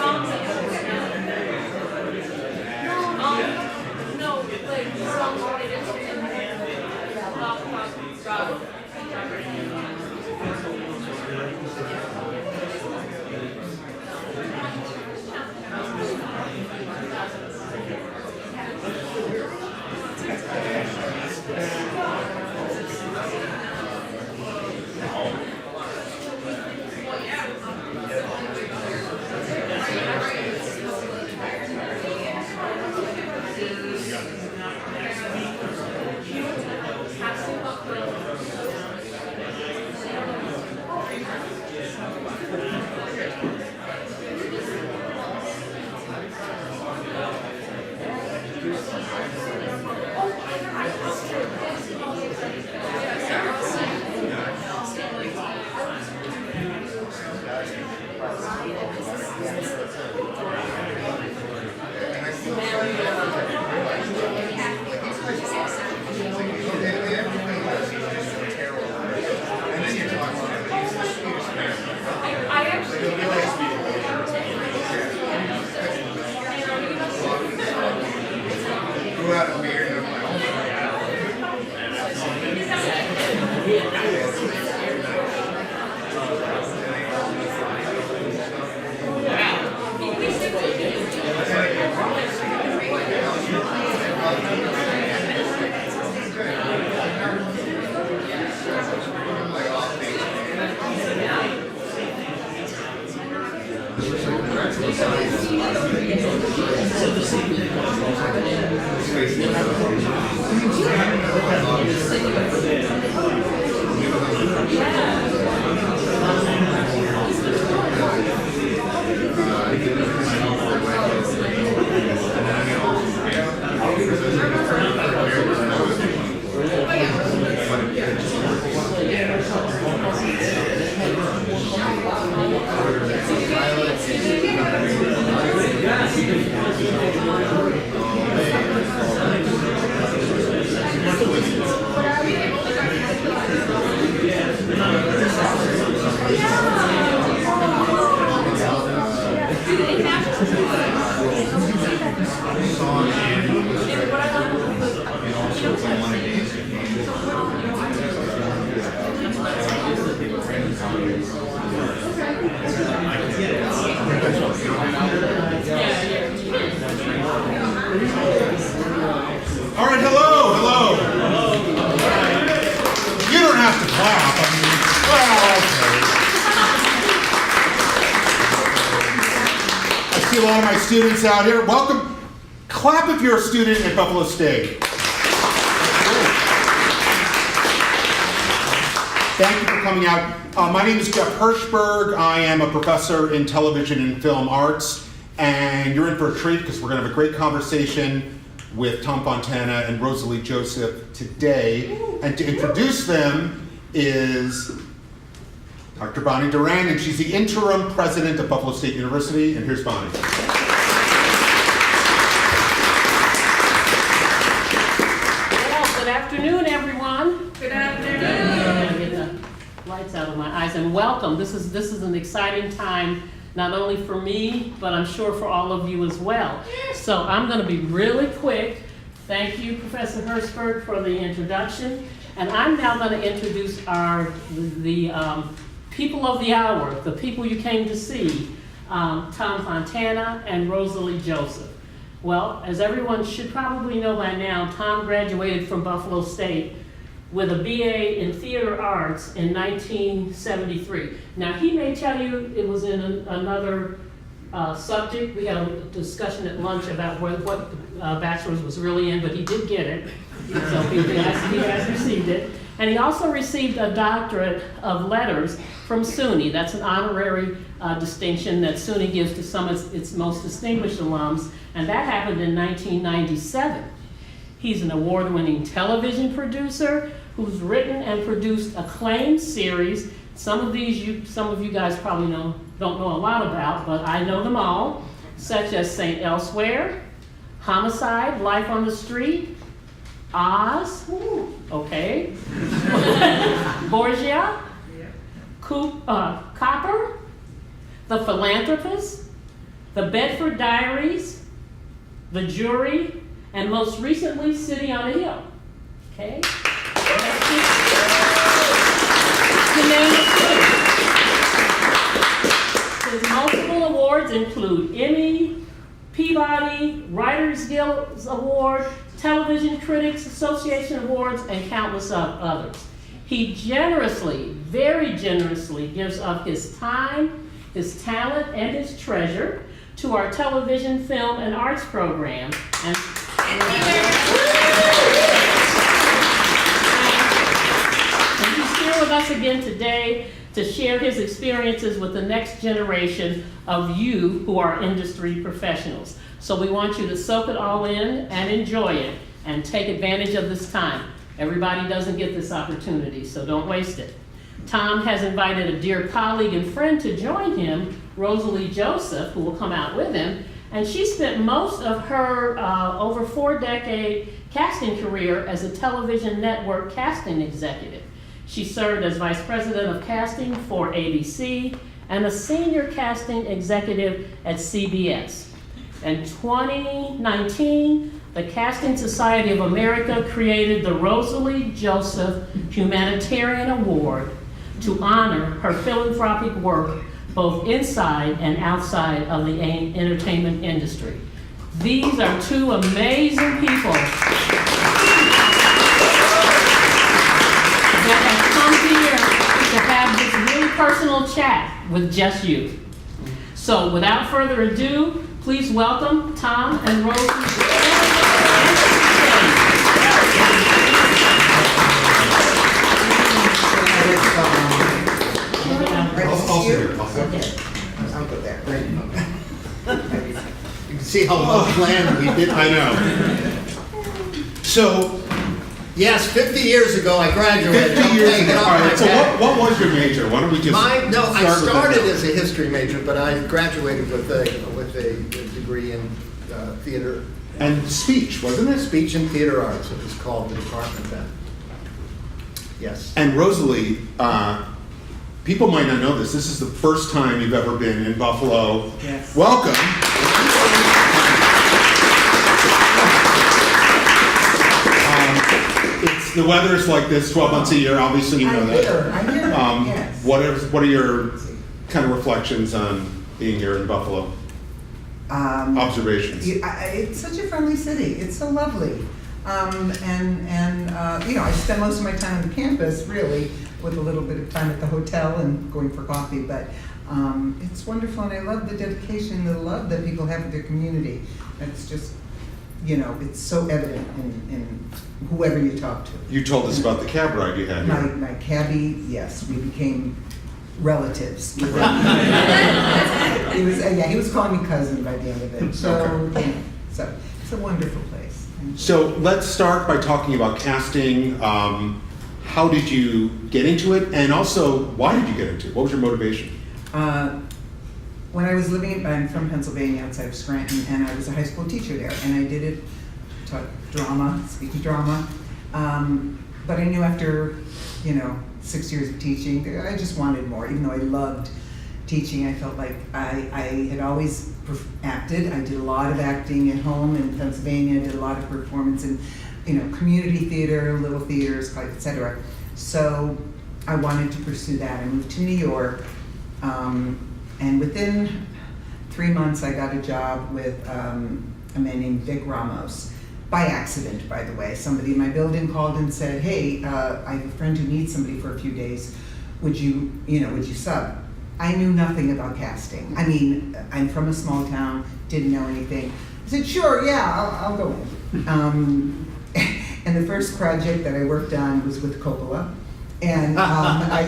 songs All right, hello, hello. You don't have to clap. I mean, well, okay. I see a lot of my students out here. Welcome. Clap if you're a student at Buffalo State. Thank you for coming out. My name is Jeff Hirschberg. I am a professor in television and film arts, and you're in for a treat because we're going to have a great conversation with Tom Fontana and Rosalie Joseph today. And to introduce them is Dr. Bonnie Duran, and she's the interim president of Buffalo State University. And here's Bonnie. Well, good afternoon, everyone. Good afternoon. I'm gonna get the lights out of my eyes, and welcome. This is an exciting time, not only for me, but I'm sure for all of you as well. So I'm going to be really quick. Thank you, Professor Hirschberg, for the introduction. And I'm now going to introduce the people of the hour, the people you came to see, Tom Fontana and Rosalie Joseph. Well, as everyone should probably know by now, Tom graduated from Buffalo State with a BA in theater arts in 1973. Now, he may tell you it was in another subject. We had a discussion at lunch about what bachelor's was really in, but he did get it. So he has received it. And he also received a doctorate of letters from SUNY. That's an honorary distinction that SUNY gives to some of its most distinguished alums, and that happened in 1997. He's an award-winning television producer who's written and produced acclaimed series. Some of you guys probably don't know a lot about, but I know them all, such as St. Elsewhere, Homicide, Life on the Street, Oz, okay, Borgia, Copper, The Philanthropist, The Bedford Diaries, The Jury, and most recently, City on a Hill. Okay? To name a few. His multiple awards include Emmy, Peabody, Writers Guild Award, Television Critics Association Awards, and countless others. He generously, very generously, gives up his time, his talent, and his treasure to our television, film, and arts program. And he's here with us again today to share his experiences with the next generation of you who are industry professionals. So we want you to soak it all in and enjoy it and take advantage of this time. Everybody doesn't get this opportunity, so don't waste it. Tom has invited a dear colleague and friend to join him, Rosalie Joseph, who will come out with him. And she spent most of her over 4-decade casting career as a television network casting executive. She served as vice president of casting for ABC and a senior casting executive at CBS. In 2019, the Casting Society of America created the Rosalie Joseph Humanitarian Award to honor her philanthropic work both inside and outside of the entertainment industry. These are two amazing people that have come here to have this really personal chat with just you. So without further ado, please welcome Tom and Rosalie. I'll sit here. I'll go there. You can see how well planned we did. I know. So, Yes, 50 years ago I graduated. 50 years Take it ago. off All my right, so back. what was your major? Why don't we just I start with started that? as a history major, but I graduated with a degree in theater, And speech, wasn't it? speech and theater arts. It was called the department then. Yes. And Rosalie, people might not know this. This is the first time you've ever been in Buffalo. Yes. Welcome. The weather's like this 12 months a year. Obviously, you know that. I hear that, yes. What are your kind of reflections on being here in Buffalo? Observations. It's such a friendly city. It's so lovely. I spend most of my time on the campus, really, with a little bit of time at the hotel and going for coffee. But it's wonderful, and I love the dedication, the love that people have for their community. It's just, it's so evident in whoever you talk to. You told us about the cab ride you had here. My cabbie, yes, we became relatives. He was calling me cousin by the end of it. So it's a wonderful place. So let's start by talking about casting. How did you get into it, and also why did you get into it? What was your motivation? When I was I'm from Pennsylvania, outside of Scranton, and I was a high school teacher there, and I did it, taught drama, speaking drama, but I knew after, 6 years of teaching, I just wanted more. Even though I loved teaching, I felt like I had always acted. I did a lot of acting at home in Pennsylvania. I did a lot of performance in, community theater, little theaters, etc. So I wanted to pursue that. I moved to New York. And within 3 months, I got a job with a man named Vic Ramos, by accident, by the way. Somebody in my building called and said, "Hey, I have a friend who needs somebody for a few days. Would you sub?" I knew nothing about casting. I mean, I'm from a small town, didn't know anything. I said, "Sure, yeah, I'll go in." And the first project that I worked on was with Coppola, and I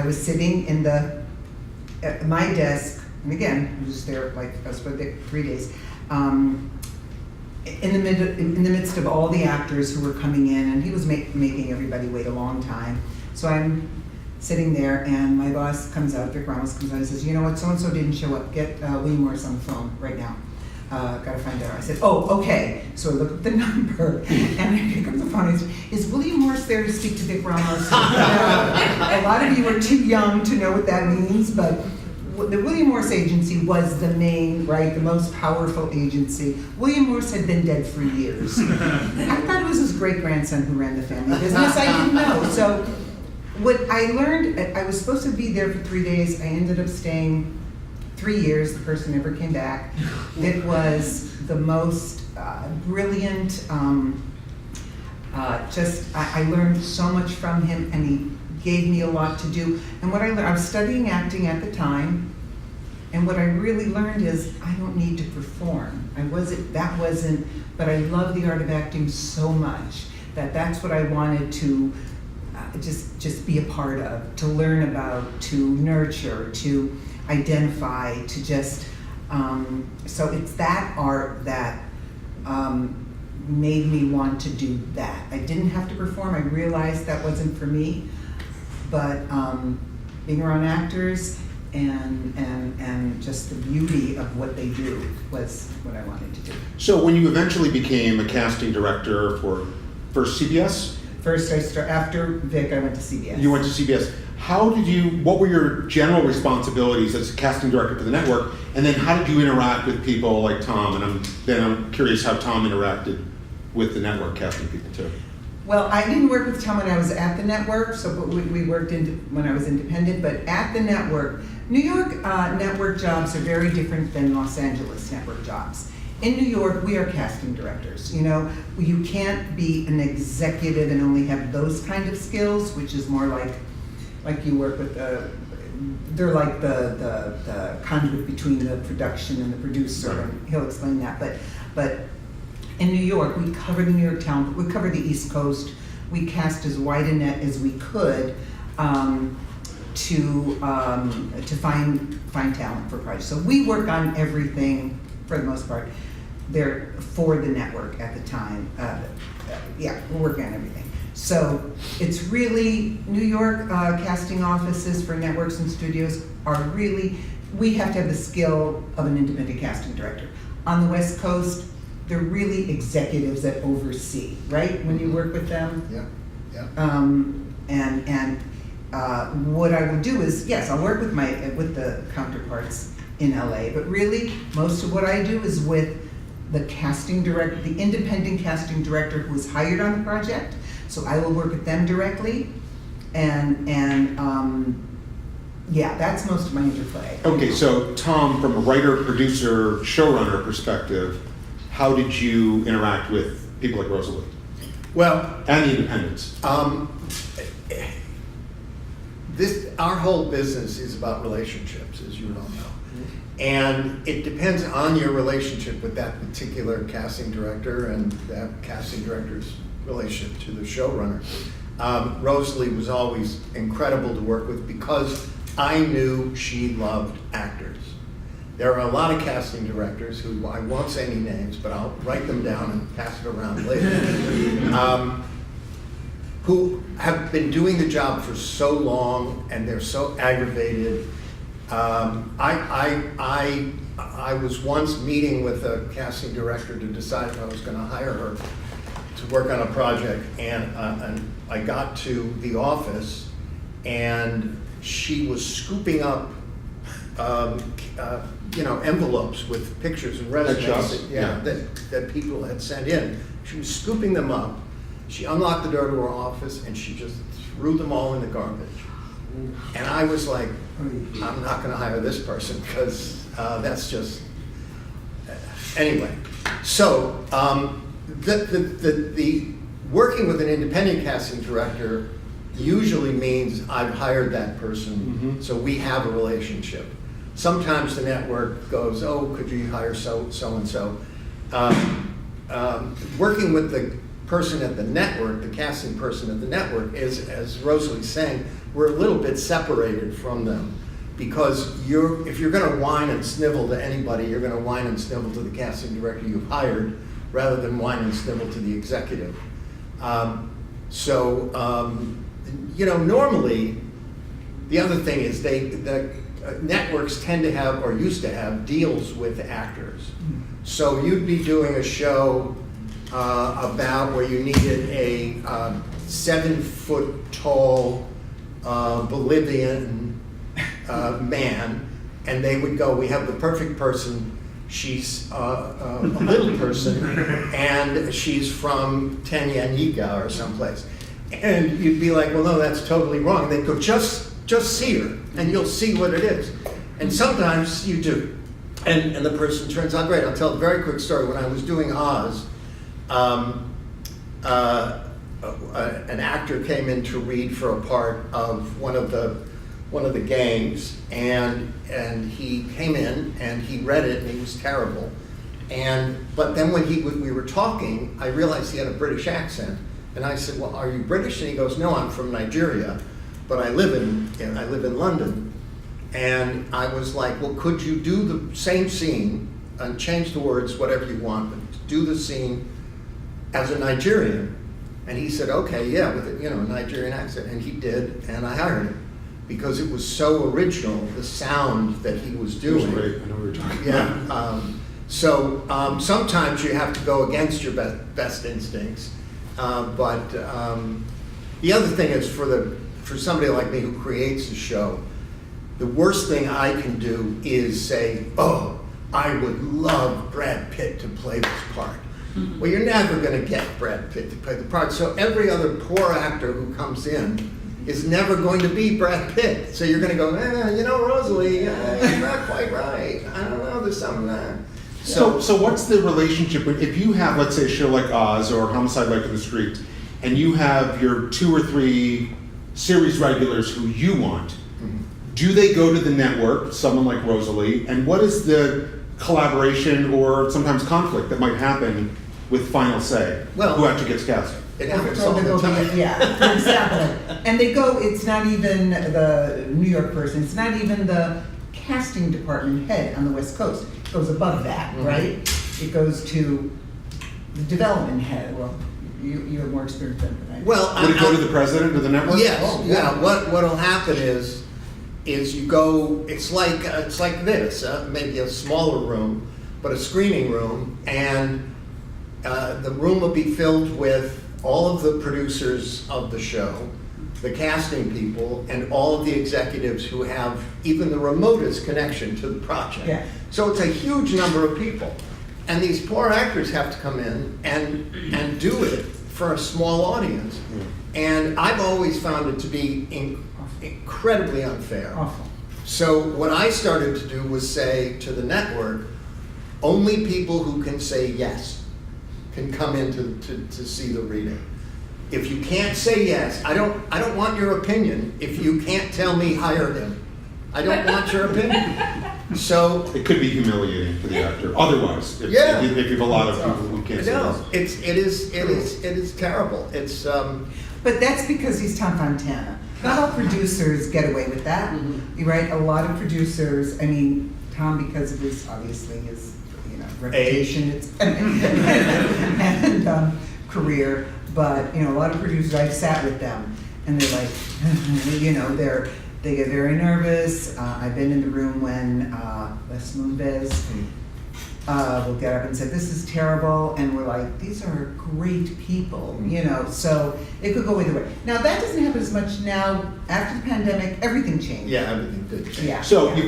was sitting at my desk, and again, I was there I was there 3 days, in the midst of all the actors who were coming in, and he was making everybody wait a long time. So I'm sitting there, and my boss comes out, Vic Ramos comes out, and says, "You know what, so-and-so didn't show up, get William Morris on the phone right now. Gotta find out." I said, "Oh, okay." So I look up the number, and I pick up the phone, and is William Morris there to speak to Vic Ramos? A lot of you are too young to know what that means, but the William Morris agency was the most powerful agency. William Morris had been dead for years. I thought it was his great-grandson who ran the family business. I didn't know. So what I learned, I was supposed to be there for 3 days. I ended up staying 3 years. The person never came back. It was the most brilliant, I learned so much from him, and he gave me a lot to do. And what I learned, I was studying acting at the time, and what I really learned is I don't need to perform. But I love the art of acting so much that's what I wanted to just be a part of, to learn about, to nurture, to identify, to just, so it's that art that made me want to do that. I didn't have to perform. I realized that wasn't for me, but being around actors and just the beauty of what they do was what I wanted to do. So when you eventually became a casting director for CBS? First, after Vic, I went to CBS. You went to CBS. What were your general responsibilities as a casting director for the network? And then how did you interact with people like Tom? And I'm curious how Tom interacted with the network casting people too. Well, I didn't work with Tom when I was at the network, but we worked when I was independent. But at the network, New York network jobs are very different than Los Angeles network jobs. In New York, we are casting directors. You can't be an executive and only have those kind of skills, which is more like you work with they're like the conduit between the production and the producer, and he'll explain that. But in New York, we cover the New York town, we cover the East Coast. We cast as wide a net as we could to find talent for projects. So we work on everything for the most part. they're for the network at the time. Yeah, we're working on everything. So it's really, New York casting offices for networks and studios are really, we have to have the skill of an independent casting director. On the West Coast, they're really executives that oversee, right? When you work with them. Yeah, yeah. What I will do is, yes, I'll work with the counterparts in LA, but really, most of what I do is with the casting director, the independent casting director who is hired on the project. So I will work with them directly, and yeah, that's most of my interplay. Okay, so Tom, from a writer, producer, showrunner perspective, how did you interact with people like Rosalie Well, and the independents? Our whole business is about relationships, as you all know. And it depends on your relationship with that particular casting director and that casting director's relationship to the showrunner. Rosalie was always incredible to work with because I knew she loved actors. There are a lot of casting directors who, I won't say any names, but I'll write them down and pass it around later, who have been doing the job for so long and they're so aggravated. I was once meeting with a casting director to decide if I was going to hire her to work on a project, and I got to the office and she was scooping up envelopes with pictures and resumes that people had sent in. She was scooping them up. She unlocked the door to her office and she just threw them all in the garbage. And I was like, I'm not going to hire this person because that's just anyway. So the working with an independent casting director usually means I've hired that person, so we have a relationship. Sometimes the network goes, oh, could you hire so and so? Working with the person at the network, the casting person at the network, is, as Rosalie's saying, we're a little bit separated from them because if you're going to whine and snivel to anybody, you're going to whine and snivel to the casting director you've hired rather than whine and snivel to the executive. Normally, the other thing is the networks tend to have, or used to have, deals with actors. So you'd be doing a show about where you needed a 7-foot-tall Bolivian man, and they would go, we have the perfect person. She's a little person, and she's from Tanganyika or someplace. And you'd be like, well, no, that's totally wrong. And they'd go, just see her, and you'll see what it is. And sometimes you do. And the person turns out great. I'll tell a very quick story. When I was doing Oz, an actor came in to read for a part of one of the gangs, and he came in and he read it and he was terrible. But then when we were talking, I realized he had a British accent, and I said, "Well, are you British?" And he goes, "No, I'm from Nigeria, but I live in London." And I was like, "Well, could you do the same scene and change the words, whatever you want, but do the scene as a Nigerian?" And he said, "Okay, yeah, with a Nigerian accent." And he did, and I hired him because it was so original, the sound that he was doing. It was great. I know what you're talking about. So sometimes you have to go against your best instincts. But the other thing is, for somebody like me who creates a show, the worst thing I can do is say, "Oh, I would love Brad Pitt to play this part." Well, you're never going to get Brad Pitt to play the part. So every other poor actor who comes in is never going to be Brad Pitt. So you're going to go, Rosalie, you're not quite right. I don't know, there's something there. So what's the relationship if you have, let's say, a show like Oz or Homicide Life in the Street, and you have your 2 or 3 series regulars who you want, do they go to the network, someone like Rosalie, and what is the collaboration or sometimes conflict that might happen with final say? Well, who actually gets cast? It happens all the time. Yeah, for example. And they go, it's not even the New York person, it's not even the casting department head on the West Coast. It goes above that, right? it goes to the development head. Well, you have more experience than I do. Well, Would it go to the president of the network? Yes, Oh, yeah. yeah. What'll happen is you go. It's like this, maybe a smaller room, but a screening room, and the room will be filled with all of the producers of the show, the casting people, and all of the executives who have even the remotest connection to the project. Yeah. So it's a huge number of people, and these poor actors have to come in and do it for a small audience. And I've always found it to be incredibly unfair. Awful. So what I started to do was say to the network, only people who can say yes can come in to see the reading. If you can't say yes, I don't want your opinion. If you can't tell me hire him, I don't want your opinion. So It could be humiliating for the actor. Otherwise, if Yeah. if you have a lot of people who can't say no, yes. it is terrible. It's But that's because he's Tom Fontana. Not all producers get away with that. Mhm. You're right. A lot of producers. I mean, Tom, because of his obviously his reputation, and career. But a lot of producers. I've sat with them, and they're like, they get very nervous. I've been in the room when Les Moonves will get up and say, "This is terrible," and we're like, "These are great people," So it could go either way. Now that doesn't happen as much now. After the pandemic, everything changed. yeah, everything did change. Yeah. So yeah.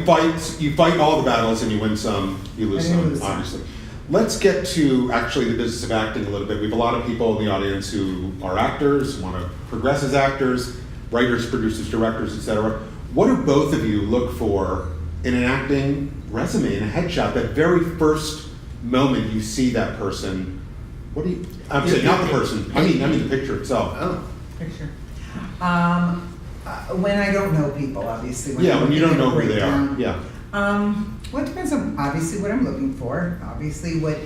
you fight all the battles and you win some, you lose And you some, lose some. obviously. Let's get to actually the business of acting a little bit. We have a lot of people in the audience who are actors, want to progress as actors, writers, producers, directors, etc. What do both of you look for in an acting resume, in a headshot? That very first moment you see that person, what do you? I'm saying not the person. I mean the picture itself. Oh. Picture. When I don't know people, obviously. Yeah, when you don't know who they are. breakdown. Yeah. Well, it depends on obviously what I'm looking for. Obviously, what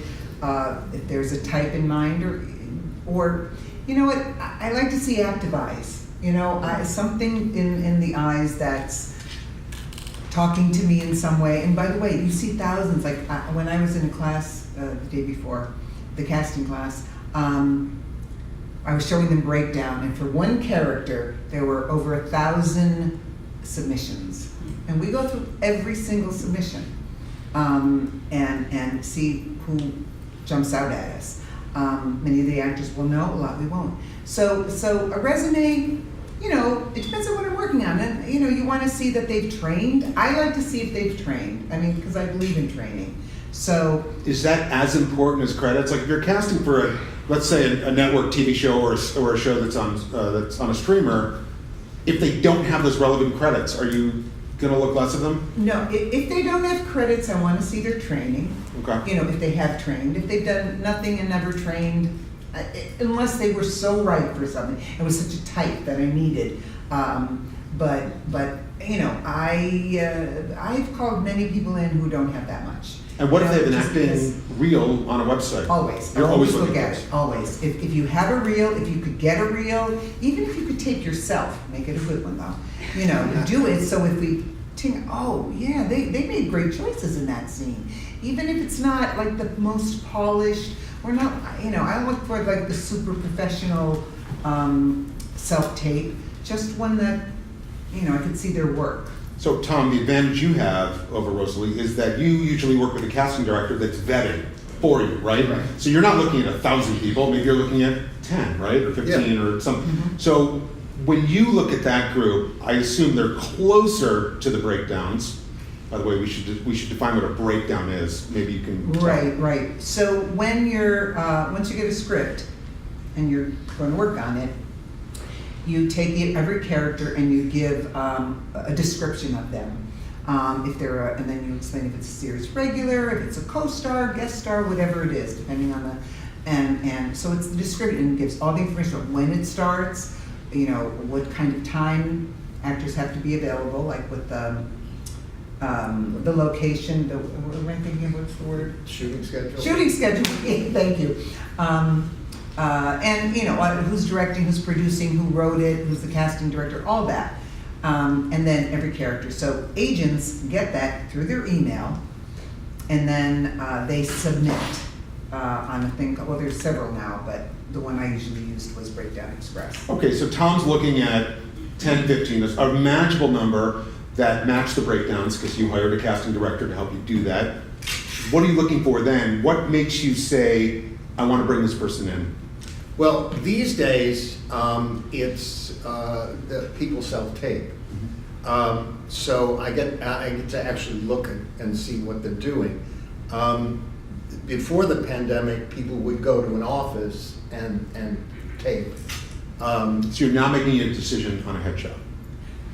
if there's a type in mind, or you know what? I like to see active eyes. Something in the eyes that's talking to me in some way. And by the way, you see thousands. Like when I was in a class the day before, the casting class. I was showing them breakdown, and for one character, there were over 1,000 submissions. And we go through every single submission and see who jumps out at us. Many of the actors will know, a lot we won't. So a resume, it depends on what I'm working on. And, you want to see that they've trained. I like to see if they've trained, because I believe in training. So Is that as important as credits? Like if you're casting for let's say a network TV show or a show that's on a streamer, if they don't have those relevant credits, are you going to look less of them? no, if they don't have credits, I want to see their training. Okay. If they have trained. If they've done nothing and never trained, unless they were so right for something, it was such a type that I needed. But I've called many people in who don't have that much. And what if they have an just acting because- reel on a website? Always. You're always look looking at for it. Always. If you have a reel, if you could get a reel, even if you could tape yourself, make it a good one though. Do it so if we think, oh yeah, they made great choices in that scene. Even if it's not like the most polished, or not, I look for like the super professional self-tape, just one that, I could see their work. So Tom, the advantage you have over Rosalie is that you usually work with a casting director that's vetted for you, right? Right. So you're not looking at 1,000 people, maybe you're looking at 10, right? Or 15 or something. Mm-hmm. So when you look at that group, I assume they're closer to the breakdowns. By the way, we should define what a breakdown is. Maybe you can tell. Right. So when you're once you get a script and you're going to work on it, you take every character and you give a description of them. If they're and then you explain if it's a series regular, if it's a co-star, guest star, whatever it is, depending on the and so it's the description and it gives all the information of when it starts, what kind of time actors have to be available, like with the location, what am I thinking of, what's the word? Shooting schedule. Shooting schedule, thank you. And who's directing, who's producing, who wrote it, who's the casting director, all that. And then every character. So agents get that through their email, and then they submit. on a thing, well, there's several now, but the one I usually used was Breakdown Express. Okay, so Tom's looking at 10, 15, a manageable number that match the breakdowns, because you hired a casting director to help you do that. What are you looking for then? What makes you say, I want to bring this person in? Well, these days, it's the people self-tape. So I get to actually look and see what they're doing. Before the pandemic, people would go to an office and tape. So you're now making a decision on a headshot?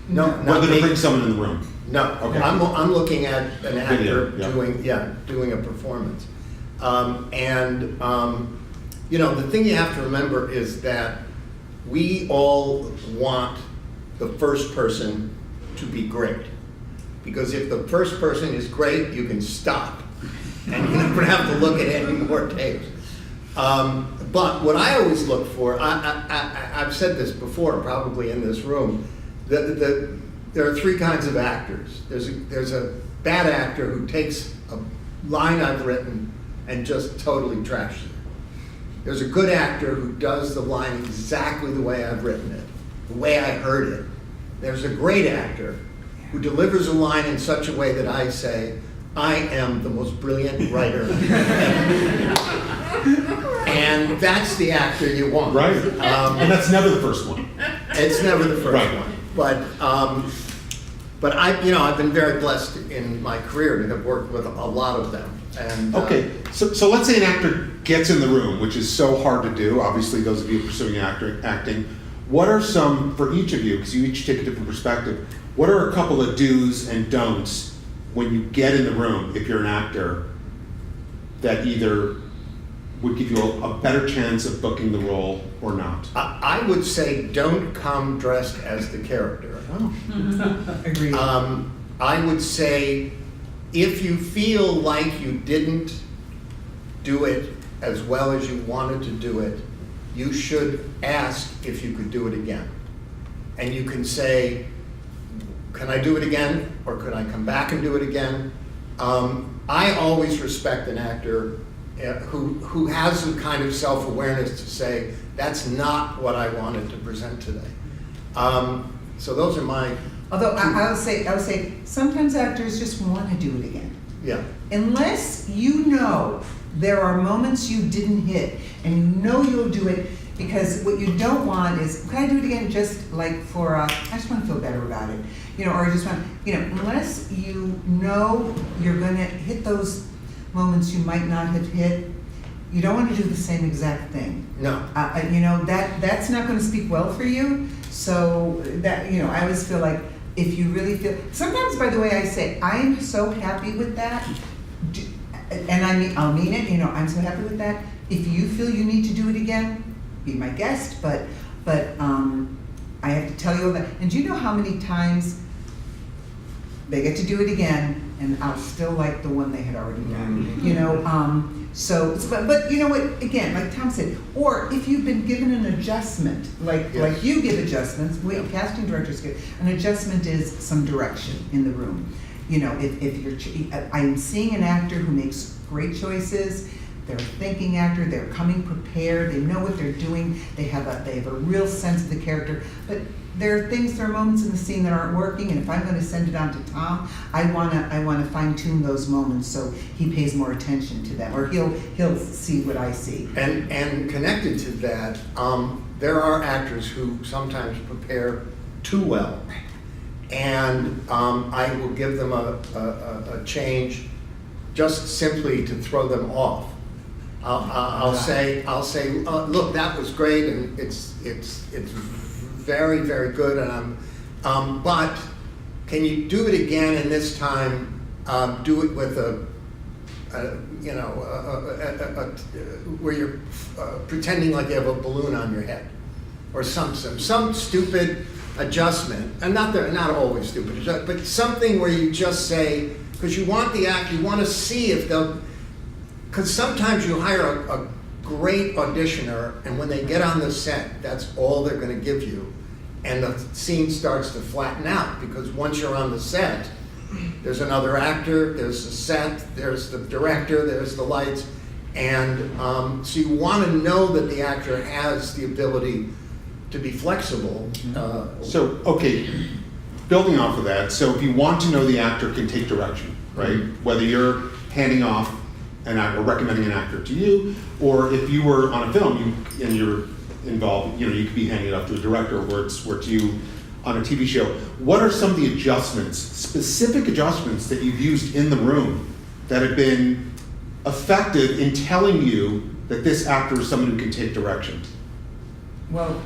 No, Whether to bring someone in the room? No, Okay. I'm looking at an actor Video, yeah. doing a performance. You know, the thing you have to remember is that we all want the first person to be great. Because if the first person is great, you can stop. And you never have to look at any more tapes. But what I always look for, I've said this before, probably in this room, there are three kinds of actors. There's a bad actor who takes a line I've written and just totally trashes it. There's a good actor who does the line exactly the way I've written it, the way I heard it. There's a great actor who delivers a line in such a way that I say, I am the most brilliant writer ever. And that's the actor you want. Right. And that's never the first one. It's never the first Right. one. But I've been very blessed in my career to have worked with a lot of them. And Okay, so let's say an actor gets in the room, which is so hard to do. Obviously, those of you pursuing acting, what are some, for each of you, because you each take a different perspective, what are a couple of do's and don'ts when you get in the room, if you're an actor, that either would give you a better chance of booking the role or not? I would say don't come dressed as the character. Agreed. I would say if you feel like you didn't do it as well as you wanted to do it, you should ask if you could do it again. And you can say, can I do it again? Or could I come back and do it again? I always respect an actor who has some kind of self-awareness to say, that's not what I wanted to present today. So those are my... Although I would say sometimes actors just want to do it again. Yeah. Unless you know there are moments you didn't hit and you know you'll do it, because what you don't want is, can I do it again just like for, I just want to feel better about it. Or I just want, unless you know you're going to hit those moments you might not have hit, you don't want to do the same exact thing. No. That's not going to speak well for you. So that, I always feel like if you really feel, sometimes by the way I say, I am so happy with that, and I'll mean it, I'm so happy with that. If you feel you need to do it again, be my guest, but I have to tell you all that. And do you know how many times they get to do it again and I'll still like the one they had already done, but you know what, again, like Tom said, or if you've been given an adjustment, like you give adjustments, casting directors give, an adjustment is some direction in the room. If you're, I'm seeing an actor who makes great choices, they're a thinking actor, they're coming prepared, they know what they're doing, they have a real sense of the character, but there are moments in the scene that aren't working, and if I'm going to send it on to Tom, I want to fine tune those moments so he pays more attention to them, or he'll see what I see. And connected to that, there are actors who sometimes prepare too well, and I will give them a change just simply to throw them off. I'll say, look, that was great, and it's very, very good, and but can you do it again? And this time, do it with where you're pretending like you have a balloon on your head, or some stupid adjustment, and not always stupid, but something where you just say, because you want the actor, you want to see if they'll. Because sometimes you hire a great auditioner, and when they get on the set, that's all they're going to give you. And the scene starts to flatten out, because once you're on the set, there's another actor, there's the set, there's the director, there's the lights, And so you want to know that the actor has the ability to be flexible. So, okay, building off of that, so if you want to know the actor can take direction, right? Whether you're handing off an actor, or recommending an actor to you, or if you were on a film and you're involved, you could be handing it off to a director or it's you on a TV show. What are some of the adjustments, specific adjustments that you've used in the room that have been effective in telling you that this actor is someone who can take direction? Well,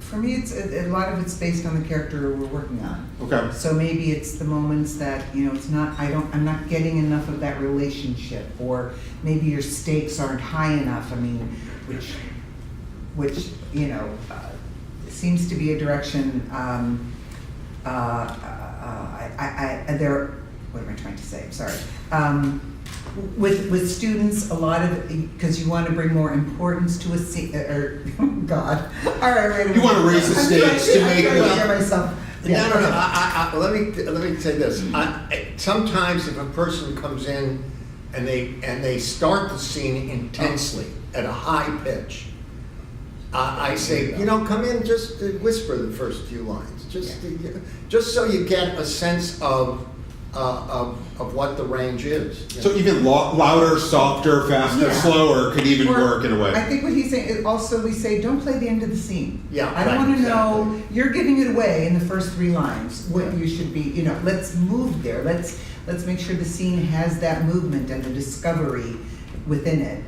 for me, it's a lot of it's based on the character we're working on. Okay. So maybe it's the moments that, it's not, I'm not getting enough of that relationship, or maybe your stakes aren't high enough. I mean, which seems to be a direction, what am I trying to say? I'm sorry. With students, a lot of, because you want to bring more importance to a scene, oh God. All right. You want to raise the stakes to make I'm trying to hear myself. Yeah. No. Let me say this. Sometimes if a person comes in and they start the scene intensely at a high pitch, I say, come in, just whisper the first few lines, just so you get a sense of what the range is. So even louder, softer, faster, Yeah. slower could even Or, work in a way. I think what he's saying is also we say, don't play the end of the scene. Yeah, I don't right, want to know, exactly. you're giving it away in the first 3 lines, what you should be, let's move there. Let's make sure the scene has that movement and the discovery within it.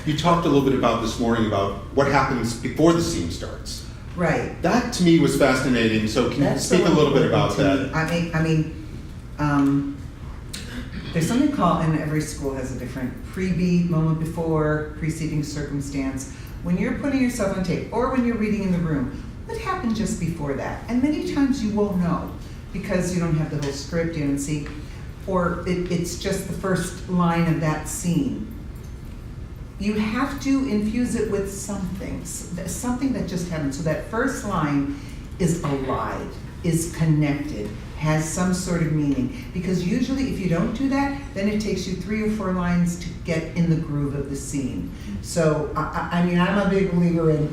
You talked a little bit about this morning about what happens before the scene starts. Right. That to me was fascinating, so can you That's speak so a little bit about important that? to me. I mean, there's something called, and every school has a different pre-beat, moment before, preceding circumstance. When you're putting yourself on tape, or when you're reading in the room, what happened just before that? And many times you won't know, because you don't have the whole script, you don't see, or it's just the first line of that scene. You have to infuse it with something that just happened. So that first line is alive, is connected, has some sort of meaning. Because usually if you don't do that, then it takes you 3 or 4 lines to get in the groove of the scene. So, I mean, I'm a big believer in,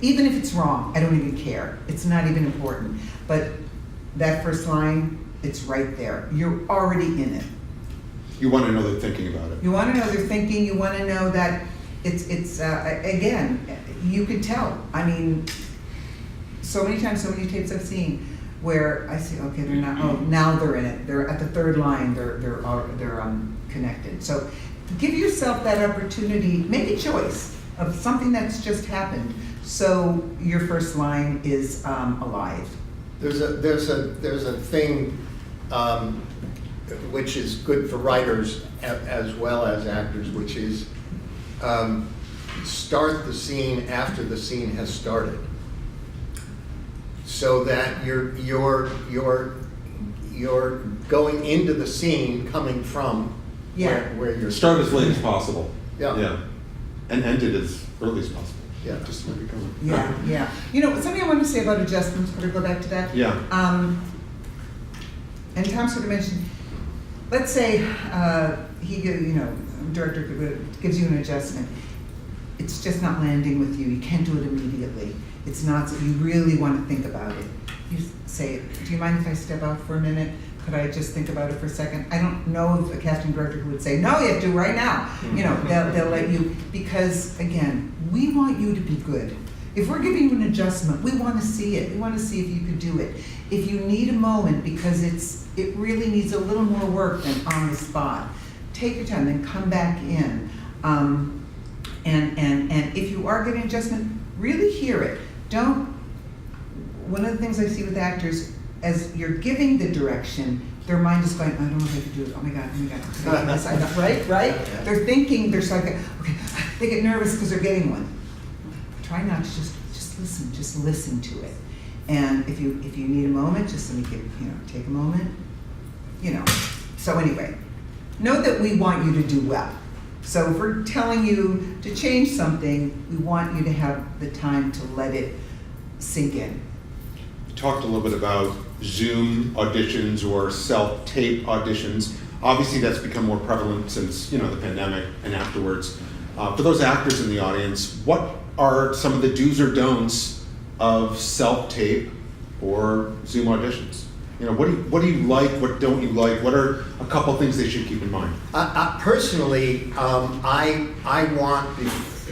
even if it's wrong, I don't even care. It's not even important. But that first line, it's right there. You're already in it. You want to know they're thinking about it. You want to know they're thinking, you want to know that it's again, you could tell. I mean, so many times, so many tapes I've seen where I say, okay, they're not, oh, now they're in it. They're at the 3rd line, they're connected. So give yourself that opportunity, make a choice of something that's just happened. So your first line is alive. There's a thing which is good for writers as well as actors, which is start the scene after the scene has started, so that you're going into the scene coming from where you're Start as late as possible. Yeah. And end it as early as possible. Yeah. Just to make it come. Yeah. Something I want to say about adjustments, could I go back to that? Yeah. And Tom sort of mentioned, let's say director gives you an adjustment. It's just not landing with you. You can't do it immediately. It's not, you really want to think about it. You say, do you mind if I step out for a minute? Could I just think about it for a second? I don't know of a casting director who would say, no, you have to right now. They'll let you, because again, we want you to be good. If we're giving you an adjustment, we want to see it. We want to see if you could do it. If you need a moment because it really needs a little more work than on the spot, take your time, then come back in. And if you are getting adjustment, really hear it. One of the things I see with actors, as you're giving the direction, their mind is going, I don't know if I can do it. Oh my God. Right? Yeah. They're thinking, they're like, okay, they get nervous because they're getting one. Try not to just listen to it. And if you need a moment, just let me take a moment. So anyway, know that we want you to do well. So if we're telling you to change something, we want you to have the time to let it sink in. You talked a little bit about Zoom auditions or self-tape auditions. Obviously, that's become more prevalent since, the pandemic and afterwards. For those actors in the audience, what are some of the do's or don'ts of self-tape or Zoom auditions? What do you like? What don't you like? What are a couple things they should keep in mind? Personally, I want,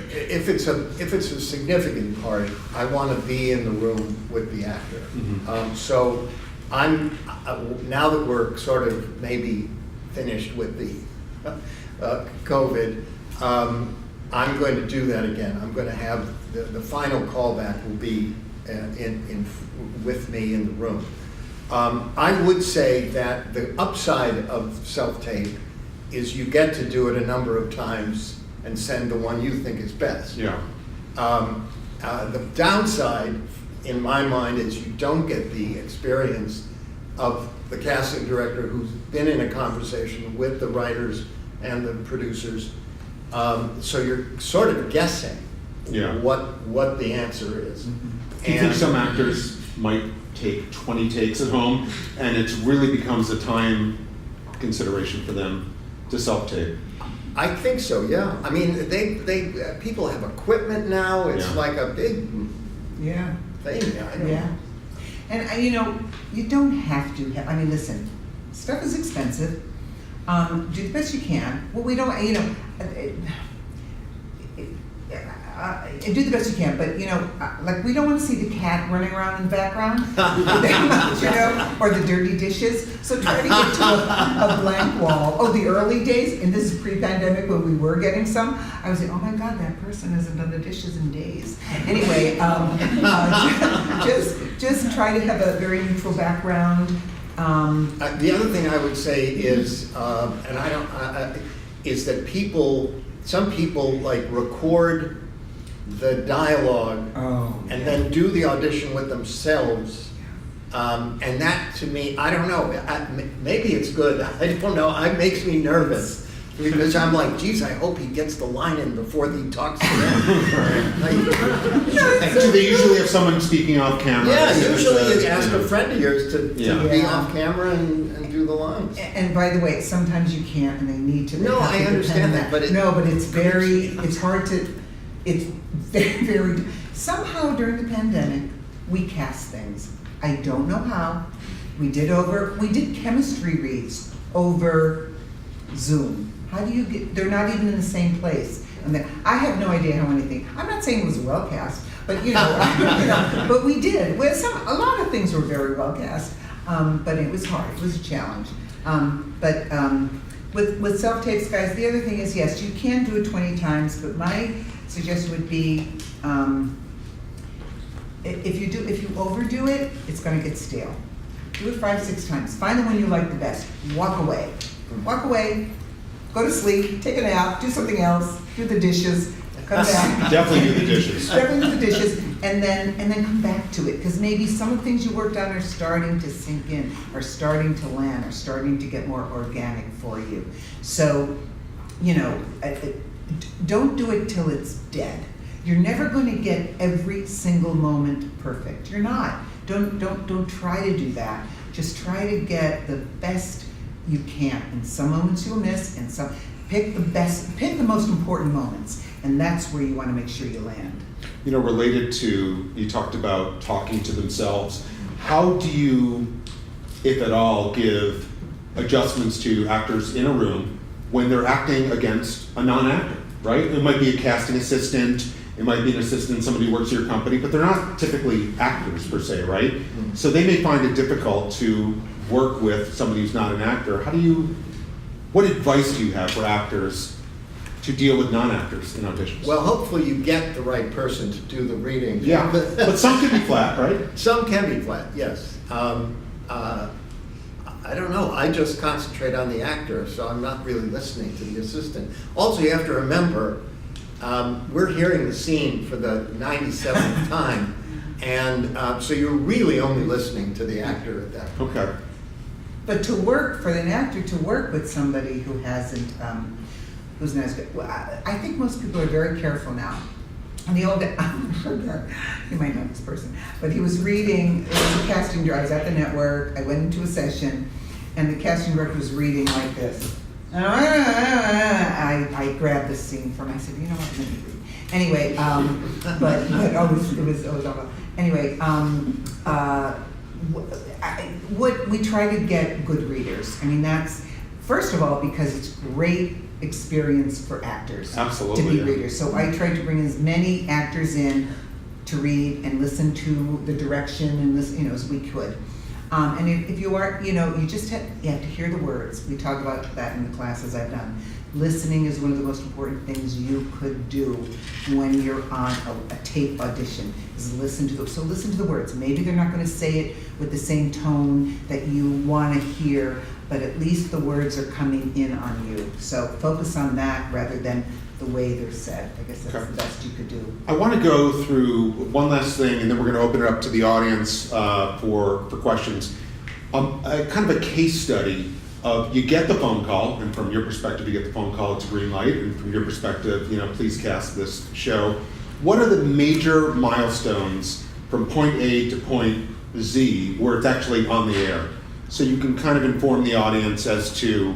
if it's a significant part, I want to be in the room with the actor. Mm-hmm. So I'm now that we're sort of maybe finished with the COVID, I'm going to do that again. I'm going to have the final callback will be with me in the room. I would say that the upside of self-tape is you get to do it a number of times and send the one you think is best. Yeah. The downside, in my mind, is you don't get the experience of the casting director who's been in a conversation with the writers and the producers. So you're sort of guessing what the answer is. Mm-hmm. Do you think some actors might take 20 takes at home and it really becomes a time consideration for them to self-tape? I think so, yeah. I mean, they people have equipment now. It's like a big thing. I don't know. And you don't have to. Listen, stuff is expensive. Do the best you can. Well, we don't. Do the best you can, but like we don't want to see the cat running around in the background, or the dirty dishes. So try to get to a blank wall. Oh, the early days, and this is pre-pandemic when we were getting some. I was like, oh my God, that person hasn't done the dishes in days. Anyway, just try to have a very neutral background. The other thing I would say is, is that some people like record the dialogue and then do the audition with themselves. And that, to me, I don't know, maybe it's good, I don't know, it makes me nervous. Because I'm like, geez, I hope he gets the line in before he talks to them. Do they usually have someone speaking off camera? Yeah, usually you ask a friend of yours to be off camera and do the lines. And by the way, sometimes you can't, and they need to. No, I understand that, but it's hard to. It's very. Somehow during the pandemic, we cast things. I don't know how. We did chemistry reads over Zoom. How do you get? They're not even in the same place. And I have no idea how anything. I'm not saying it was well cast, but but we did. A lot of things were very well cast, but it was hard. It was a challenge. With self tapes, guys, the other thing is yes, you can do it 20 times, but my suggestion would be if you overdo it, it's going to get stale. Do it 5-6 times. Find the one you like the best. Walk away. Walk away. Go to sleep. Take a nap. Do something else. Do the dishes. Come back. Definitely do the dishes. Definitely do the dishes, and then come back to it, because maybe some of the things you worked on are starting to sink in, are starting to land, are starting to get more organic for you. So, don't do it till it's dead. You're never going to get every single moment perfect. You're not. Don't try to do that. Just try to get the best you can. And some moments you'll miss, and some pick the most important moments, and that's where you want to make sure you land. Related to, you talked about talking to themselves. How do you, if at all, give adjustments to actors in a room when they're acting against a non-actor, right? It might be a casting assistant, it might be an assistant, somebody who works at your company, but they're not typically actors per se, right? Mm-hmm. So they may find it difficult to work with somebody who's not an actor. What advice do you have for actors to deal with non-actors in auditions? Well, hopefully you get the right person to do the reading. Yeah, but some can be flat, right? Some can be flat, yes. I don't know, I just concentrate on the actor, so I'm not really listening to the assistant. Also, you have to remember, we're hearing the scene for the 97th time, and so you're really only listening to the actor at that point. Okay. But for an actor to work with somebody who hasn't, who's not as good, I think most people are very careful now. And the old, you might know this person, but he was reading, it was a casting director, I was at the network, I went into a session, and the casting director was reading like this. I grabbed this scene from, I said, you know what, let me read. Anyway, but it was awful. Anyway, what we try to get good readers. I mean, that's, first of all, because it's great experience for actors. Absolutely, to be yeah. readers. So I tried to bring as many actors in to read and listen to the direction and listen, as we could. And if you are, you just you have to hear the words. We talk about that in the classes I've done. Listening is one of the most important things you could do when you're on a tape audition, is listen to them. So listen to the words. Maybe they're not going to say it with the same tone that you want to hear, but at least the words are coming in on you. So focus on that rather than the way they're said. I guess that's Okay. the best you could do. I want to go through one last thing, and then we're going to open it up to the audience for questions. Kind of a case study of, you get the phone call, and from your perspective, you get the phone call, it's a green light, and from your perspective, please cast this show. What are the major milestones from point A to point Z where it's actually on the air? So you can kind of inform the audience as to,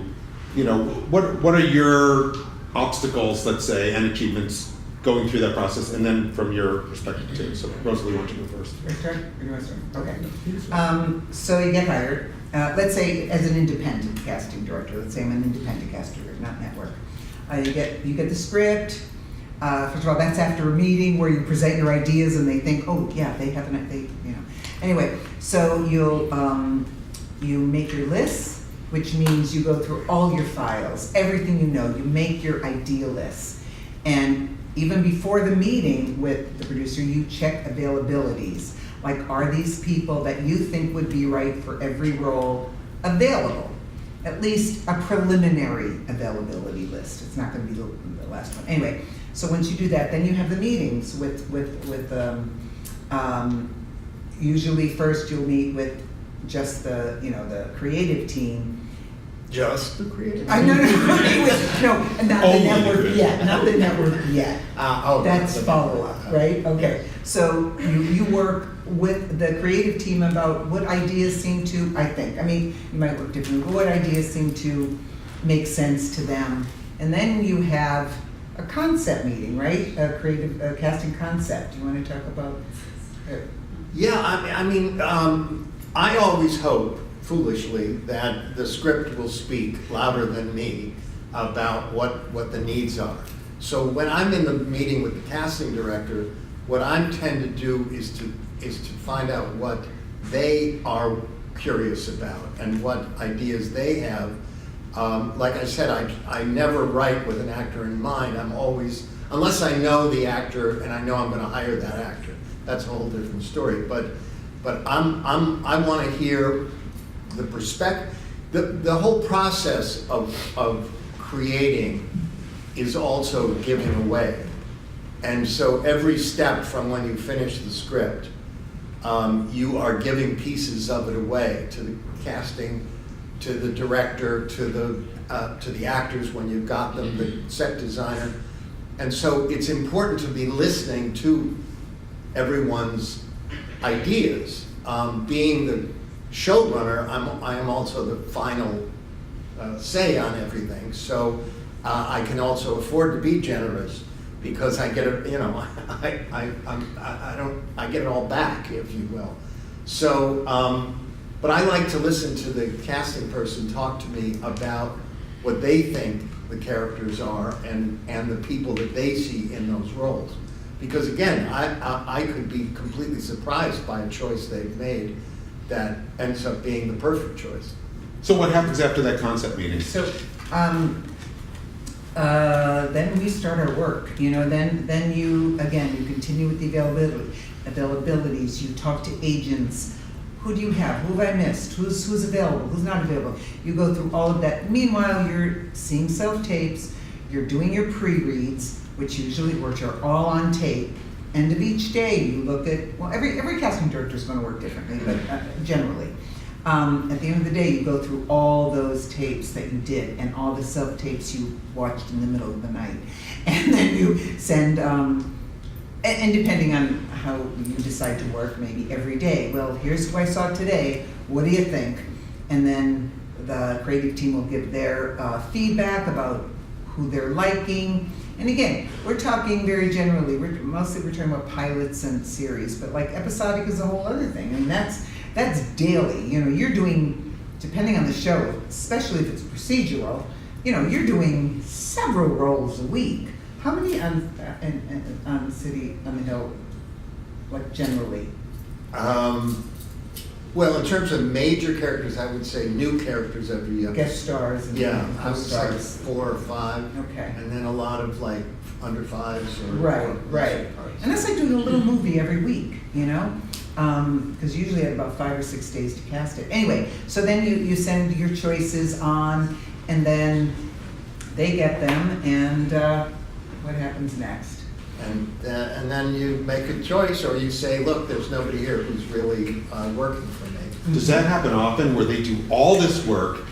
what are your obstacles, let's say, and achievements going through that process, and then from your perspective too. So Rosalie, why don't you go first? Your turn? Or do you want to start? Okay. So you get hired, let's say as an independent casting director. Let's say I'm an independent casting director, not network. You get the script. First of all, that's after a meeting where you present your ideas and they think, oh yeah, they have Anyway, so you make your lists, which means you go through all your files, everything you know. You make your idea list, and even before the meeting with the producer, you check availabilities. Like, are these people that you think would be right for every role available? At least a preliminary availability list. It's not going to be the last one. Anyway, so once you do that, then you have the meetings with usually first you'll meet with just the creative team. Just the creative? No, not Only the network creative. yet, not the network yet. That's the follow-up, right? Okay, so you work with the creative team about what ideas seem to, you might work differently, but what ideas seem to make sense to them. And then you have a concept meeting, right? A casting concept. You want to talk about? Yeah, I always hope, foolishly, that the script will speak louder than me about what the needs are. So when I'm in the meeting with the casting director, what I tend to do is to find out what they are curious about and what ideas they have. Like I said, I never write with an actor in mind. I'm always, unless I know the actor and I know I'm going to hire that actor. That's a whole different story. But I want to hear the perspective. The whole process of creating is also giving away. And so every step from when you finish the script, you are giving pieces of it away to the casting, to the director, to the actors when you've got them, the set designer. And so it's important to be listening to everyone's ideas. Being the showrunner, I am also the final say on everything. So I can also afford to be generous because I get it, I get it all back, if you will. So, but I like to listen to the casting person talk to me about what they think the characters are and the people that they see in those roles. Because again, I could be completely surprised by a choice they've made that ends up being the perfect choice. So what happens after that concept meeting? So, then we start our work. Then you continue with the availabilities. You talk to agents. Who do you have? Who have I missed? Who's available? Who's not available? You go through all of that. Meanwhile, you're seeing self-tapes. You're doing your pre-reads, which are all on tape. End of each day, you look at, every casting director is going to work differently, but generally. At the end of the day, you go through all those tapes that you did and all the self-tapes you watched in the middle of the night. And then you send, and depending on how you decide to work, maybe every day, well, here's who I saw today, what do you think? And then the creative team will give their feedback about who they're liking. And again, we're talking very generally, we're talking about pilots and series, but like episodic is a whole other thing. I mean, that's daily. You know, you're doing, depending on the show, especially if it's procedural, you know, you're doing several roles a week. How many on the Hill, like generally? Well, in terms of major characters, I would say new characters every episode. Guest stars and Yeah, I would say co-stars. 4 or 5. Okay. And then a lot of like under 5s or. Right, or right. parts. And that's like doing a little movie every week, you know? Because usually I have about 5 or 6 days to cast it. Anyway, so then you send your choices on, and then they get them, and what happens next? And then you make a choice, or you say, look, there's nobody here who's really working for me. Does that happen often where they do all this work?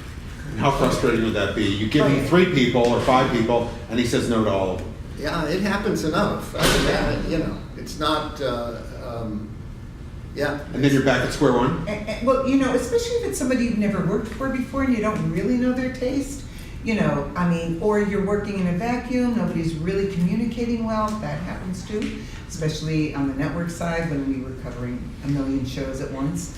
And how frustrating would that be? You give him 3 people or 5 people, and he says no to all of them. Yeah, it happens enough. I mean, you know, it's not, yeah. And then you're back at square one? Well, you know, especially if it's somebody you've never worked for before and you don't really know their taste, you know, I mean, or you're working in a vacuum, nobody's really communicating well, that happens too, especially on the network side when we were covering a million shows at once.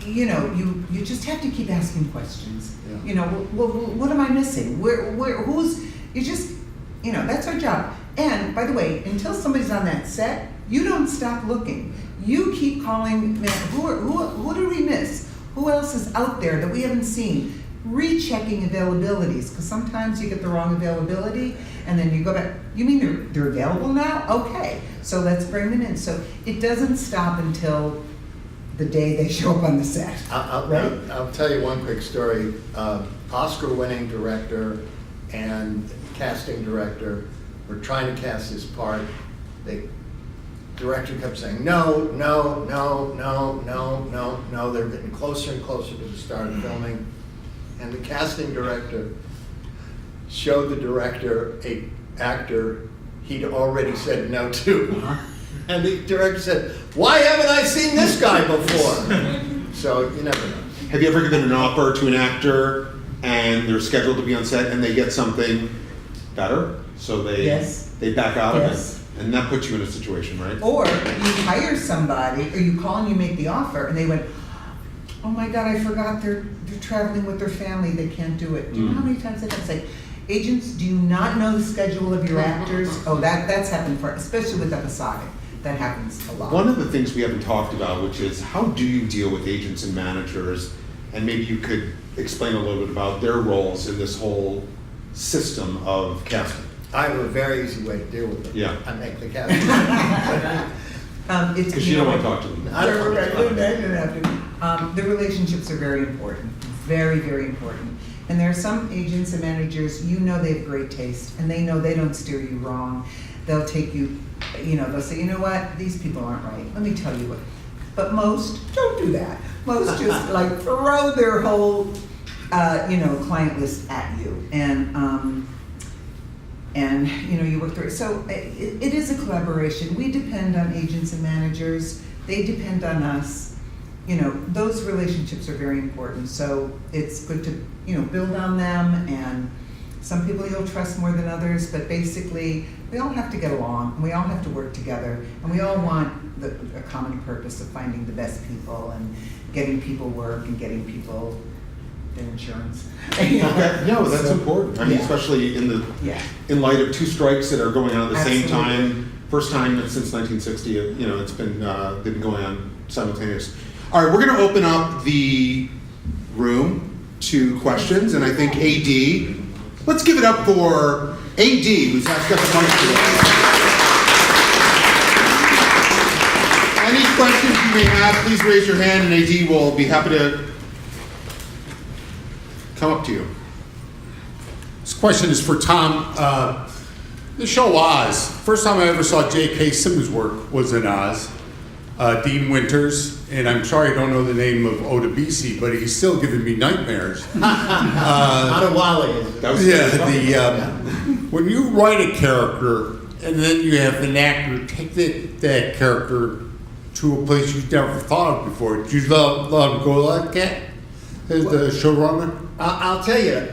You know, you just have to keep asking questions. Yeah. You know, well, what am I missing? You know, that's our job. And by the way, until somebody's on that set, you don't stop looking. You keep calling, man, who did we miss? Who else is out there that we haven't seen? Rechecking availabilities, because sometimes you get the wrong availability, and then you go back, you mean they're available now? Okay, so let's bring them in. So it doesn't stop until the day they show up on the set. I'll tell you one quick story. Oscar-winning director and casting director were trying to cast this part. The director kept saying, no. They're getting closer and closer to the start of filming. And the casting director showed the director an actor he'd already said no to. And the director said, why haven't I seen this guy before? So you never know. Have you ever given an offer to an actor and they're scheduled to be on set and they get something better? So they back out of it? And that puts you in a situation, right? Or you hire somebody, or you call and you make the offer, and they went, oh my God, I forgot they're traveling with their family, they can't do it. Do you know how many times I've say, agents, do you not know the schedule of your actors? Oh, that's happened especially with episodic. That happens a lot. One of the things we haven't talked about, which is how do you deal with agents and managers, and maybe you could explain a little bit about their roles in this whole system of casting. I have a very easy way to deal with it. Yeah. I make the casting. Because you don't want to talk to them. I don't have to. The relationships are very important, very, very important. And there are some agents and managers, you know they have great taste, and they know they don't steer you wrong. They'll take you, they'll say, you know what, these people aren't right. Let me tell you what. But most don't do that. Most just like throw their whole, client list at you. And you work through it. So it is a collaboration. We depend on agents and managers. They depend on us. Those relationships are very important. So it's good to, build on them. And some people you'll trust more than others, but basically we all have to get along. And we all have to work together. And we all want a common purpose of finding the best people and getting people work and getting people their insurance. No, that's important. I mean, especially in light of 2 strikes that are going on at the same time. First time since 1960. It's been they've been going on simultaneous. All right, we're going to open up the room to questions, and I think AD. Let's give it up for AD, who's got the mic today. Any questions you may have, please raise your hand, and AD will be happy to come up to you. This question is for Tom. The show Oz. First time I ever saw J.K. Simmons' work was in Oz. Dean Winters, and I'm sorry I don't know the name of Odebisi, but he's still giving me nightmares. Adewale. When you write a character and then you have an actor take that character to a place you never thought of before. Did you let him go like that as the showrunner? I'll tell you,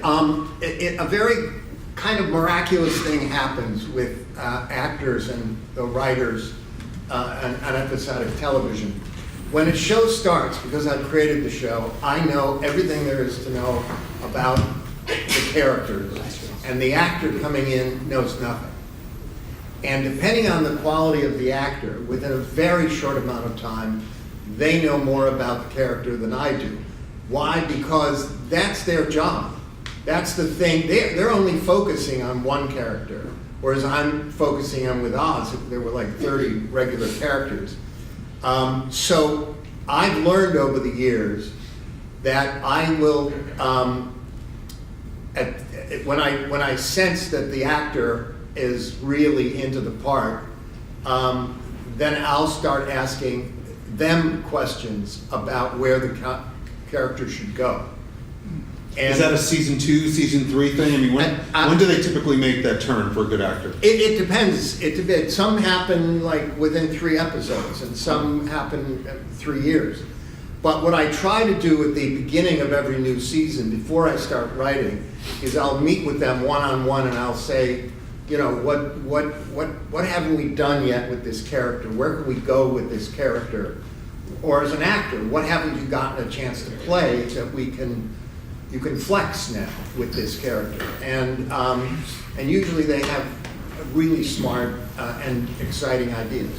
a very kind of miraculous thing happens with actors and the writers on episodic television. When a show starts, because I've created the show, I know everything there is to know about the characters, and the actor coming in knows nothing. And depending on the quality of the actor, within a very short amount of time, they know more about the character than I do. Why? Because that's their job. That's the thing. They're only focusing on one character, whereas I'm focusing on with Oz. There were like 30 regular characters. So I've learned over the years that I will, when I sense that the actor is really into the part, then I'll start asking them questions about where the character should go. And Is that a season 2, season 3 thing? I mean, when do they typically make that turn for a good actor? It depends. Some happen like within 3 episodes, and some happen 3 years. But what I try to do at the beginning of every new season, before I start writing, is I'll meet with them one-on-one, and I'll say, you know, what haven't we done yet with this character? Where can we go with this character? Or as an actor, what haven't you gotten a chance to play that you can flex now with this character? And usually they have really smart and exciting ideas.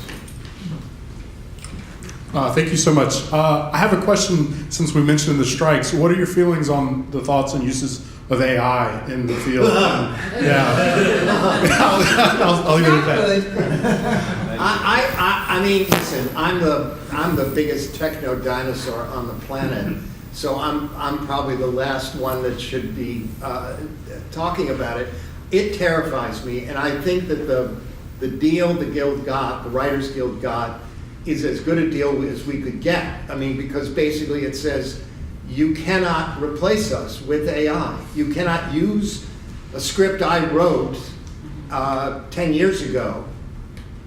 Thank you so much. I have a question, since we mentioned the strikes. What are your feelings on the thoughts and uses of AI in the field? Yeah. I'll leave it at that. I mean, listen, I'm the biggest techno dinosaur on the planet, so I'm probably the last one that should be talking about it. It terrifies me, and I think that the deal the Guild got, the Writers Guild got, is as good a deal as we could get. I mean, because basically it says, you cannot replace us with AI. You cannot use a script I wrote 10 years ago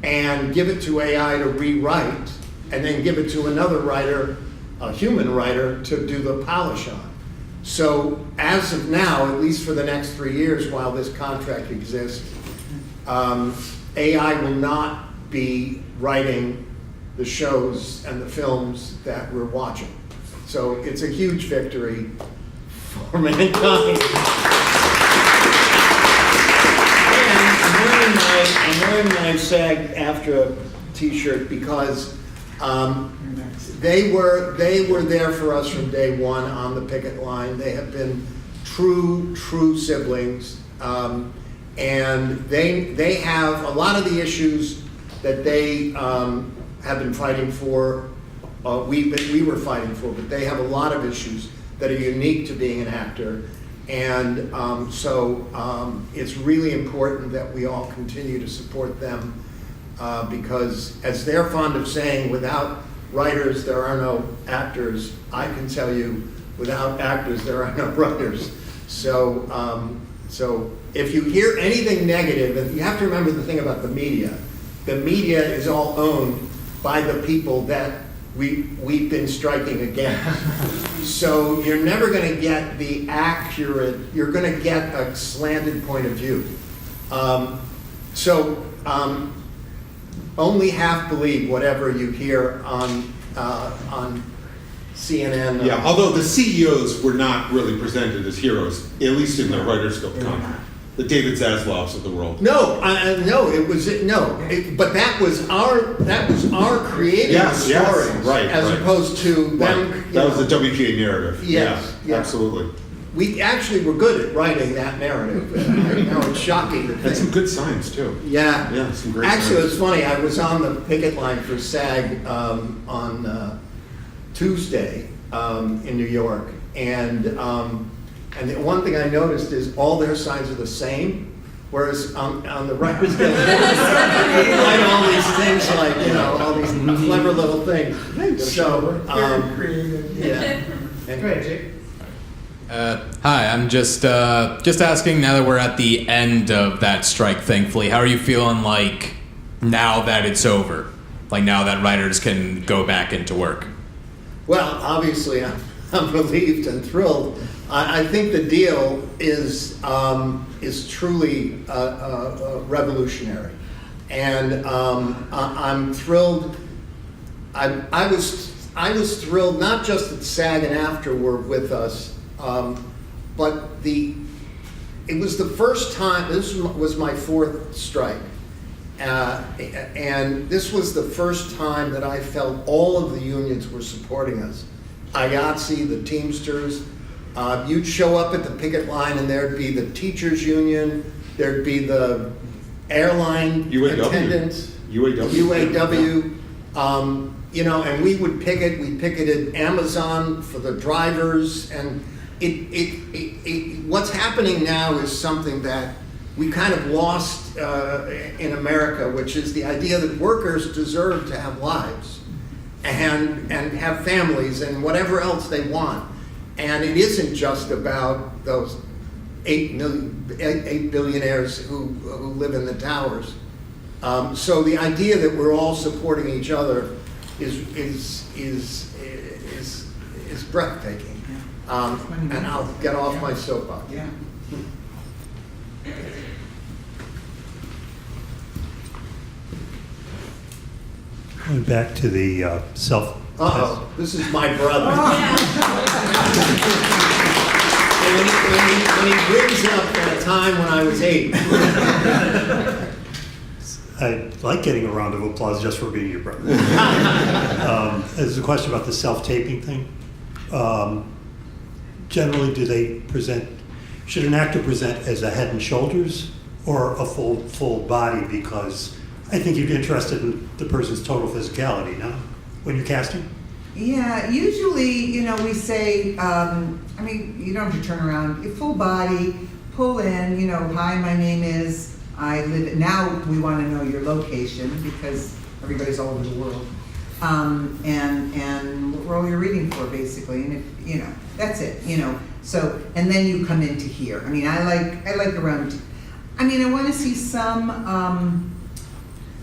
and give it to AI to rewrite, and then give it to another writer, a human writer, to do the polish on. So as of now, at least for the next 3 years while this contract exists, AI will not be writing the shows and the films that we're watching. So it's a huge victory for mankind. And I'm wearing my SAG-AFTRA t-shirt because they were there for us from day one on the picket line. They have been true siblings, and they have a lot of the issues that they have been fighting for. We were fighting for, but they have a lot of issues that are unique to being an actor, and so it's really important that we all continue to support them, because as they're fond of saying, without writers there are no actors. I can tell you, without actors there are no writers. So if you hear anything negative, and you have to remember the thing about the media is all owned by the people that we've been striking against. So you're never going to get the accurate, you're going to get a slanted point of view. Only half believe whatever you hear on CNN. Yeah, although the CEOs were not really presented as heroes, at least in the Writers Guild contract. The David Zaslavs of the world. No, but that was our creative stories, right, as opposed to them. Right. That was the WGA narrative. Yes, yeah, absolutely. We actually were good at writing that narrative. Now it's shocking to think. Had some good signs too. Yeah, some great. Actually, signs. it was funny. I was on the picket line for SAG on Tuesday in New York, and the one thing I noticed is all their signs are the same, whereas on the Writers Guild, they write all these things like, all these clever little things. So, yeah. And, Go ahead, Jake. Hi, I'm just asking, now that we're at the end of that strike, thankfully, how are you feeling like now that it's over? like now that writers can go back into work? Well, obviously, I'm relieved and thrilled. I think the deal is truly revolutionary, and I'm thrilled. I was thrilled not just that SAG and AFTRA were with us, but it was the first time. This was my fourth strike. And this was the first time that I felt all of the unions were supporting us. IATSE, the Teamsters. You'd show up at the picket line and there'd be the teachers union, there'd be the airline attendants, UAW. And we would picket. We picketed Amazon for the drivers, and what's happening now is something that we kind of lost in America, which is the idea that workers deserve to have lives and have families and whatever else they want. And it isn't just about those 8 billionaires who live in the towers. So the idea that we're all supporting each other is breathtaking. And I'll get off my soapbox. Yeah. Going back to the self. Uh-oh, this is my brother. when he brings up that time when I was 8. I like getting a round of applause just for being your brother. There's a question about the self-taping thing. Generally, do they present? Should an actor present as a head and shoulders or a full body? Because I think you're interested in the person's total physicality, no? When you're casting? Yeah, usually, we say, you don't have to turn around, full body, pull in, hi, my name is, I live, now we want to know your location because everybody's all over the world. And what role you're reading for, basically, and if, that's it, So, and then you come into here. I like around, I want to see some,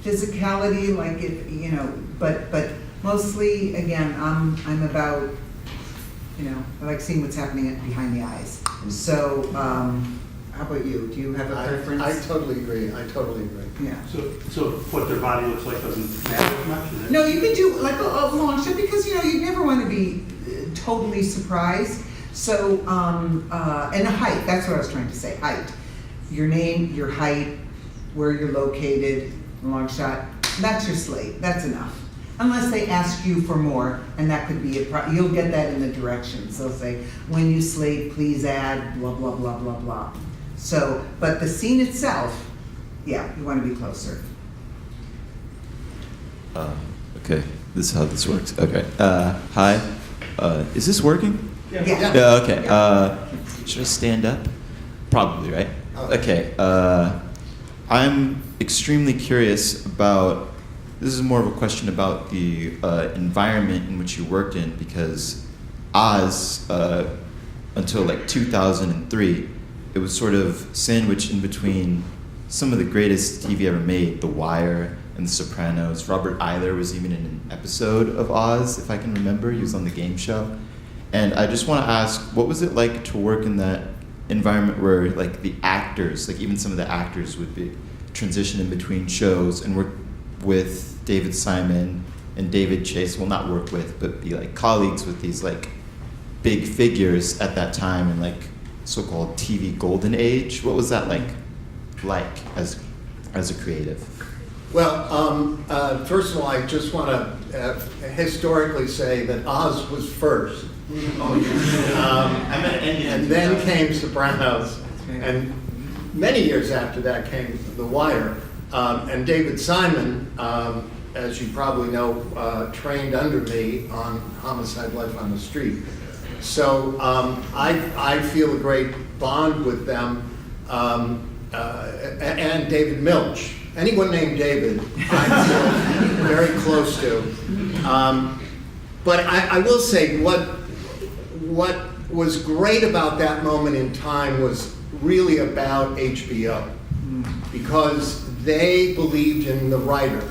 physicality, like it, but mostly, again, I'm about, I like seeing what's happening behind the eyes. So, how about you? Do you have a preference? I totally agree. Yeah. So what their body looks like doesn't matter much? Is it? No, you can do like a long shot because you never want to be totally surprised. So, and the height. That's what I was trying to say. Height. Your name, your height, where you're located. Long shot. That's your slate. That's enough. Unless they ask you for more, and that could be you'll get that in the directions. They'll say, when you slate, please add blah blah blah blah blah. So, but the scene itself, yeah, you want to be closer. Okay, this is how this works. Okay, hi. Is this working? Yeah. Yeah. Okay. Should I stand up? Probably, right? Okay. I'm extremely curious about. This is more of a question about the environment in which you worked in, because Oz, until like 2003, it was sort of sandwiched in between some of the greatest TV ever made, The Wire and The Sopranos. Robert Eyler was even in an episode of Oz, if I can remember. He was on the game show. And I just want to ask, what was it like to work in that environment where like the actors, like even some of the actors would be transition in between shows and work with David Simon and David Chase, well not work with, but be like colleagues with these like big figures at that time in like so-called TV golden age? What was that like as a creative? Well, first of all, I just want to historically say that Oz was first. And then came Sopranos, and many years after that came The Wire. And David Simon, as you probably know, trained under me on Homicide: Life on the Street. So I feel a great bond with them, and David Milch. Anyone named David, I feel very close to. But I will say what was great about that moment in time was really about HBO, because they believed in the writer.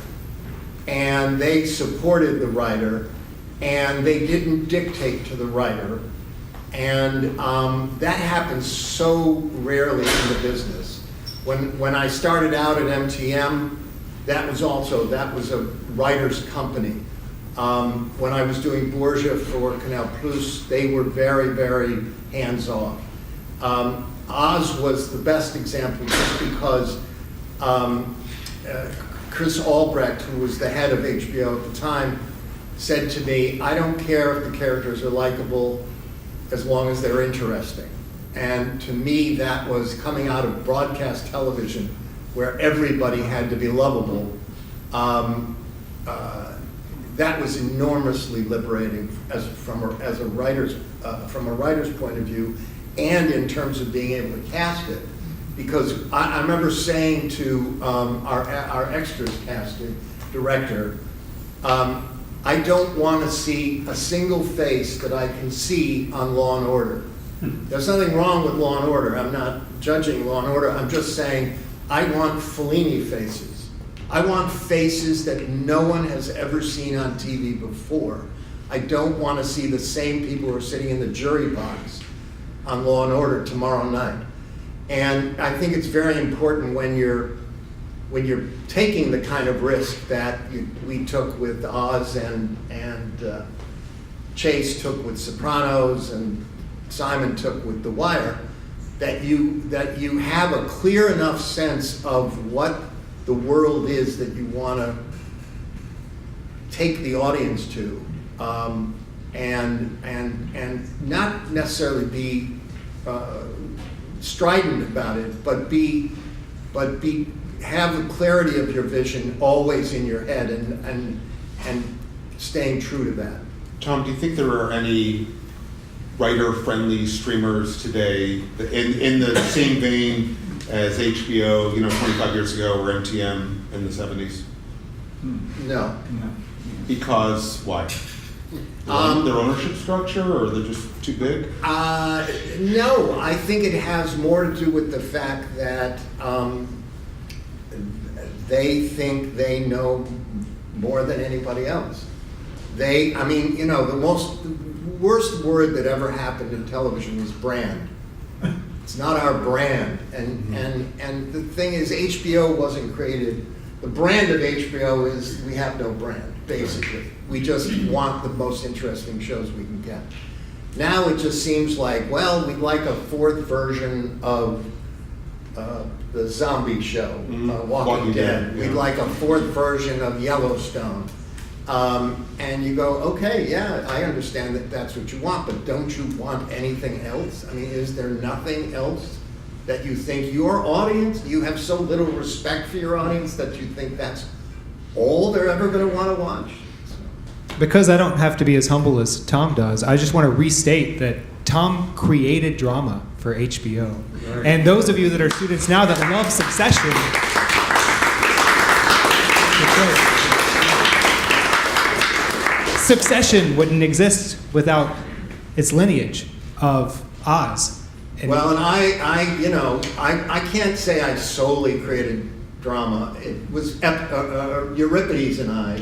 and they supported the writer, and they didn't dictate to the writer. And that happens so rarely in the business. When I started out at MTM, that was a writer's company. When I was doing Borgia for Canal Plus, they were very, very hands-off. Oz was the best example just because Chris Albrecht, who was the head of HBO at the time, said to me, I don't care if the characters are likable as long as they're interesting. And to me, that was coming out of broadcast television where everybody had to be lovable. That was enormously liberating from a writer's point of view, and in terms of being able to cast it. Because I remember saying to our extras casting director, I don't want to see a single face that I can see on Law and Order. There's nothing wrong with Law and Order. I'm not judging Law and Order. I'm just saying I want Fellini faces. I want faces that no one has ever seen on TV before. I don't want to see the same people who are sitting in the jury box on Law and Order tomorrow night. And I think it's very important when you're taking the kind of risk that we took with Oz and Chase took with Sopranos and Simon took with The Wire, that you have a clear enough sense of what the world is that you want to take the audience to, and not necessarily be strident about it, but have the clarity of your vision always in your head, and staying true to that. Tom, do you think there are any writer-friendly streamers today that in the same vein as HBO, 25 years ago, or MTM in the 70s? No. Because why? Their ownership structure, or they're just too big? No, I think it has more to do with the fact that they think they know more than anybody else. The worst word that ever happened in television was brand. It's not our brand. And the thing is, HBO wasn't created. The brand of HBO is we have no brand, basically. We just want the most interesting shows we can get. Now it just seems like, well, we'd like a fourth version of the zombie show, Walking Dead. We'd like a fourth version of Yellowstone. And you go, okay, yeah, I understand that that's what you want, but don't you want anything else? I mean, is there nothing else that you think your audience, you have so little respect for your audience that you think that's all they're ever going to want to watch? Because I don't have to be as humble as Tom does, I just want to restate that Tom created drama for HBO. Right. And those of you that are students now that love Succession, Succession wouldn't exist without its lineage of Oz. And I can't say I solely created drama. It was Euripides and I.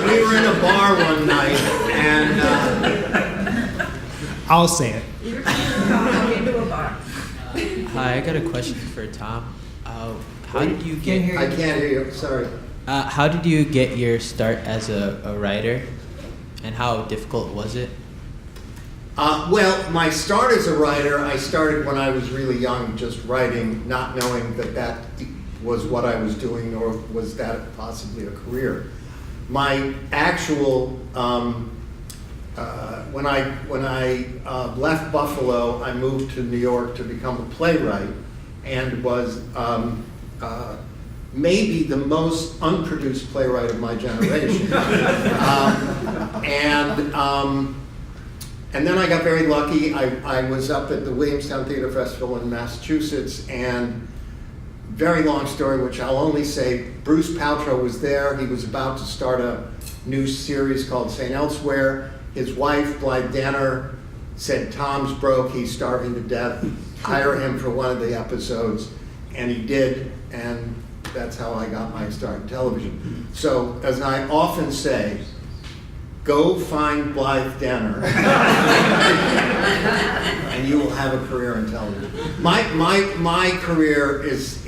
we were in a bar one night, and I'll say it. Hi, I got a question for Tom. How did you get? I can't hear you. Sorry. How did you get your start as a writer, and how difficult was it? Well, my start as a writer, I started when I was really young, just writing, not knowing that was what I was doing, nor was that possibly a career. My actual, when I left Buffalo, I moved to New York to become a playwright, and was maybe the most unproduced playwright of my generation. And then I got very lucky. I was up at the Williamstown Theater Festival in Massachusetts, and very long story, which I'll only say, Bruce Paltrow was there. He was about to start a new series called St. Elsewhere. His wife, Blythe Danner, said, Tom's broke, he's starving to death. Hire him for one of the episodes. And he did, and That's how I got my start in television. So, as I often say, go find Blythe Danner, and you will have a career in television. My career is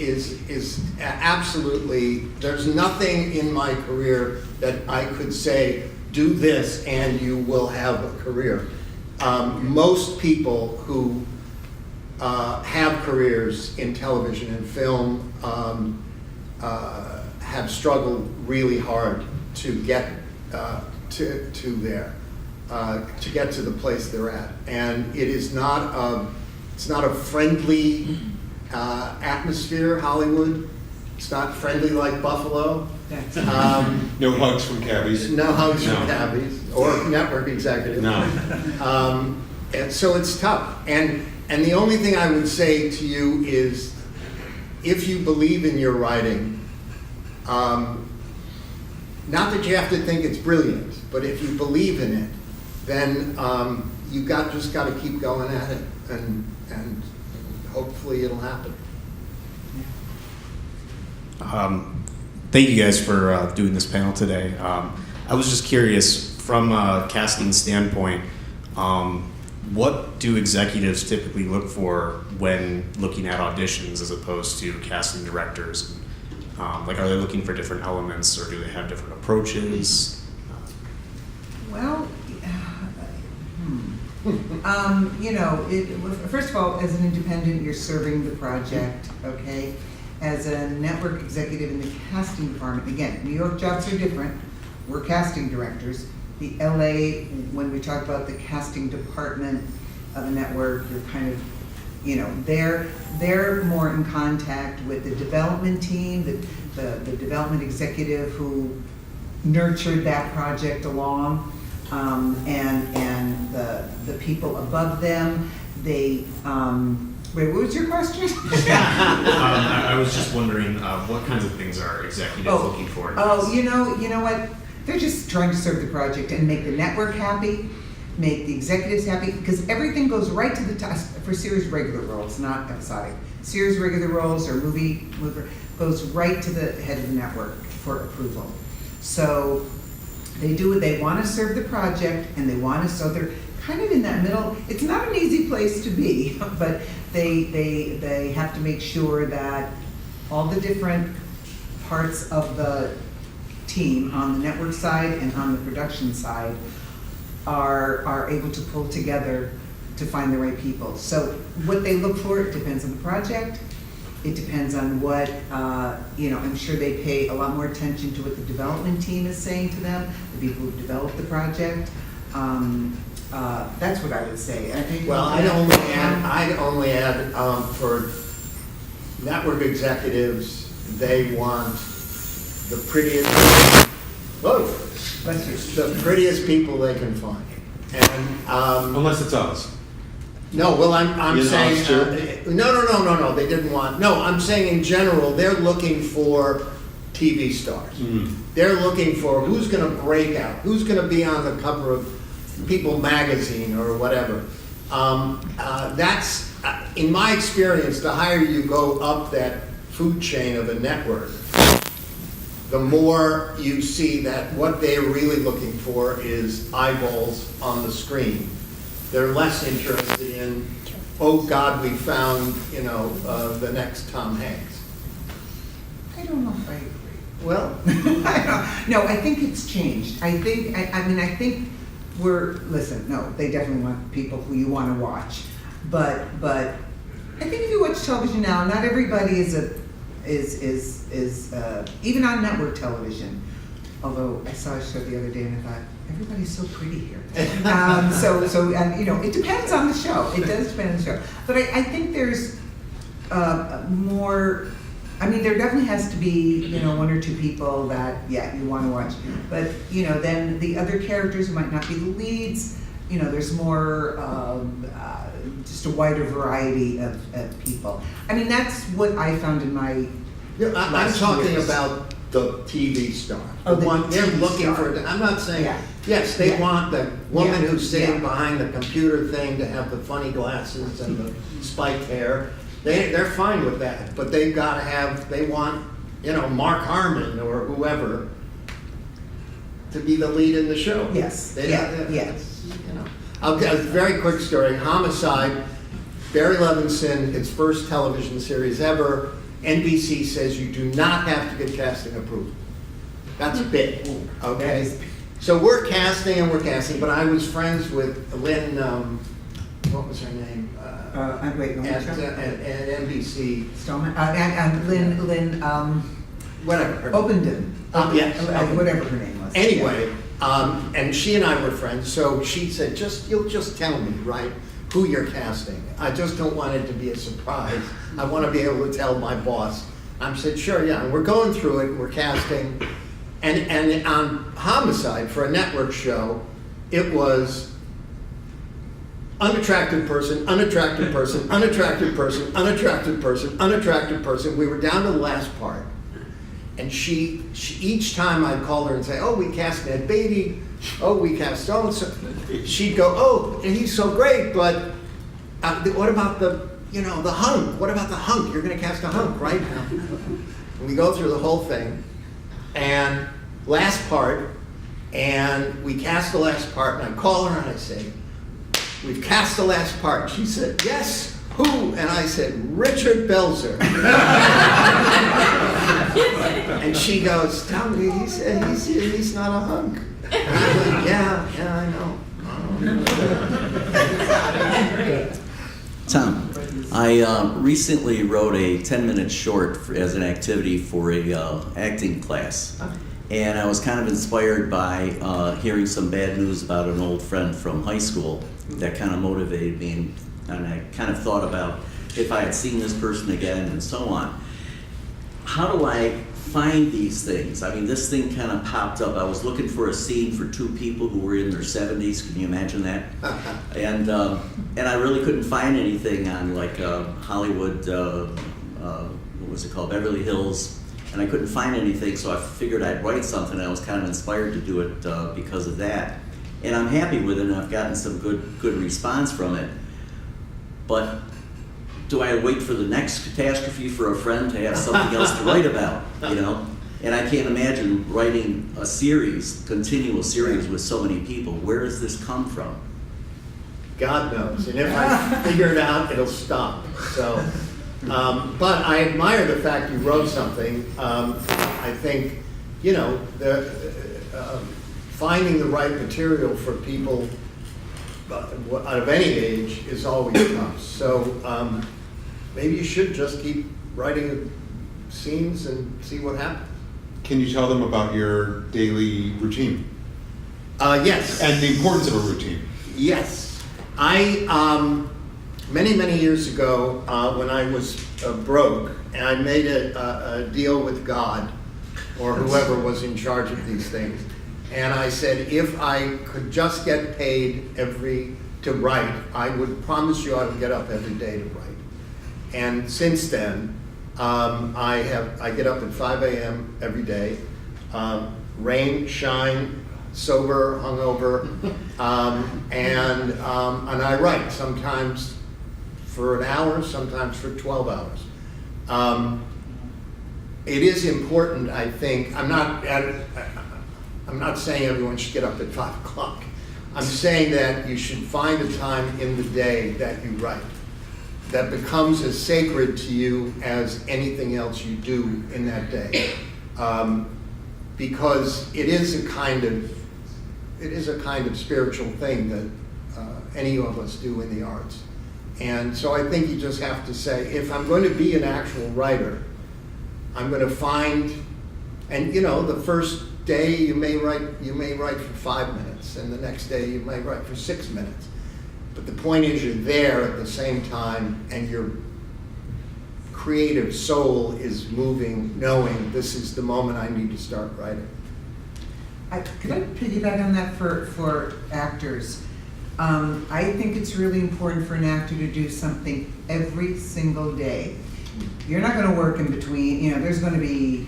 absolutely. There's nothing in my career that I could say, do this and you will have a career. Most people who have careers in television and film have struggled really hard to get to there, to get to the place they're at, and it is not a friendly atmosphere. Hollywood, it's not friendly like Buffalo. No hugs from cabbies. No hugs from cabbies or network executives. No. And so it's tough. And the only thing I would say to you is, if you believe in your writing, not that you have to think it's brilliant, but if you believe in it, then you just got to keep going at it, and hopefully it'll happen. Thank you guys for doing this panel today. I was just curious, from a casting standpoint, what do executives typically look for when looking at auditions as opposed to casting directors? Like, are they looking for different elements, or do they have different approaches? Well, first of all, as an independent, you're serving the project, okay? As a network executive in the casting department, again, New York jobs are different. We're casting directors. The LA, when we talk about the casting department of a network, you're kind of, they're more in contact with the development team, the development executive who nurtured that project along, and the people above them. They wait, what was your question? I was just wondering what kinds of things are executives looking for? You know what? They're just trying to serve the project and make the network happy, make the executives happy, because everything goes right to the top for series regular roles, not episodic. Series regular roles or movie goes right to the head of the network for approval. So they do what they want to serve the project, and they want to. So they're kind of in that middle. It's not an easy place to be, but they have to make sure that all the different parts of the team on the network side and on the production side are able to pull together to find the right people. So what they look for, it depends on the project. It depends on what, I'm sure they pay a lot more attention to what the development team is saying to them, the people who develop the project. That's what I would say. I think. Well, I'd only add for network executives, they want the prettiest people they can find, and Unless it's us. no. Well, I'm You saying know, no. They didn't want. No, I'm saying in general, they're looking for TV stars. They're looking for who's going to break out, who's going to be on the cover of People magazine or whatever. That's in my experience. The higher you go up that food chain of a network, the more you see that what they're really looking for is eyeballs on the screen. They're less interested in, oh God, we found, the next Tom Hanks. I don't know if I agree. Well, No, I think it's changed. I think no, they definitely want people who you want to watch. But I think if you watch television now, not everybody is even on network television. Although I saw a show the other day and I thought, everybody's so pretty here. It depends on the show. It does depend on the show. But I think there's more. I mean, there definitely has to be, one or two people that, you want to watch. But, then the other characters who might not be the leads, there's more, just a wider variety of people. I mean, that's what I found in my I'm talking about the TV star. Oh, the one they're TV looking star. for. I'm not saying. Yeah. Yes, they want the woman Yeah. who's sitting Yeah. behind the computer thing to have the funny glasses and the spiked hair. They're fine with that, but they've got to have. They want Mark Harmon or whoever to be the lead in the show. Yes. Yes. I'll get a very quick story. Homicide, Barry Levinson, its first television series ever. NBC says you do not have to get casting approval. That's big. Okay. So we're casting, but I was friends with Lynn, what was her name? Wait, At NBC. Stallman, and Lynn, Whatever. her- Openden. Yes. Whatever her name was. Anyway, and she and I were friends, so she said, you'll just tell me, right, who you're casting. I just don't want it to be a surprise. I want to be able to tell my boss. I said, sure, yeah. And we're going through it, we're casting. And on Homicide, for a network show, it was unattractive person, unattractive person, unattractive person, unattractive person, unattractive person. We were down to the last part. And she each time I'd call her and say, oh, we cast Ned Beatty, oh, we cast so-and-so, she'd go, oh, and he's so great, but what about the hunk? What about the hunk? You're going to cast a hunk, right? And we go through the whole thing, and last part, and we cast the last part, and I call her and I say, we've cast the last part. She said, yes, who? And I said, Richard Belzer. And she goes, tell me, he said he's not a hunk. And I went, yeah, I know. Tom, I recently wrote a 10-minute short as an activity for a acting class. And I was kind of inspired by hearing some bad news about an old friend from high school that kind of motivated me. And I kind of thought about if I had seen this person again and so on. How do I find these things? I mean, this thing kind of popped up. I was looking for a scene for two people who were in their 70s. Can you imagine that? And I really couldn't find anything on like Hollywood, what was it called, Beverly Hills. And I couldn't find anything, so I figured I'd write something. I was kind of inspired to do it because of that. And I'm happy with it, and I've gotten some good response from it. But do I wait for the next catastrophe for a friend to have something else to write about, And I can't imagine writing a series, continual series with so many people. Where does this come from? God knows. And if I figure it out, it'll stop. So, but I admire the fact you wrote something. I think, finding the right material for people out of any age is always tough. So maybe you should just keep writing scenes and see what happens. Can you tell them about your daily routine? Yes. And the importance of a routine. Yes. I, many years ago, when I was broke, and I made a deal with God, or whoever was in charge of these things, and I said, if I could just get paid to write, I would promise you I would get up every day to write. And since then, I get up at 5 a.m. every day, rain, shine, sober, hungover, and I write, sometimes for an hour, sometimes for 12 hours. It is important, I think. I'm not saying everyone should get up at 5 o'clock. I'm saying that you should find a time in the day that you write that becomes as sacred to you as anything else you do in that day, because it is a kind of spiritual thing that any of us do in the arts. And so I think you just have to say, if I'm going to be an actual writer, I'm going to find, and the first day you may write for 5 minutes, and the next day you might write for 6 minutes. But the point is you're there at the same time, and your creative soul is moving, knowing this is the moment I need to start writing. Could I piggyback on that for actors? I think it's really important for an actor to do something every single day. You're not going to work in between, there's going to be,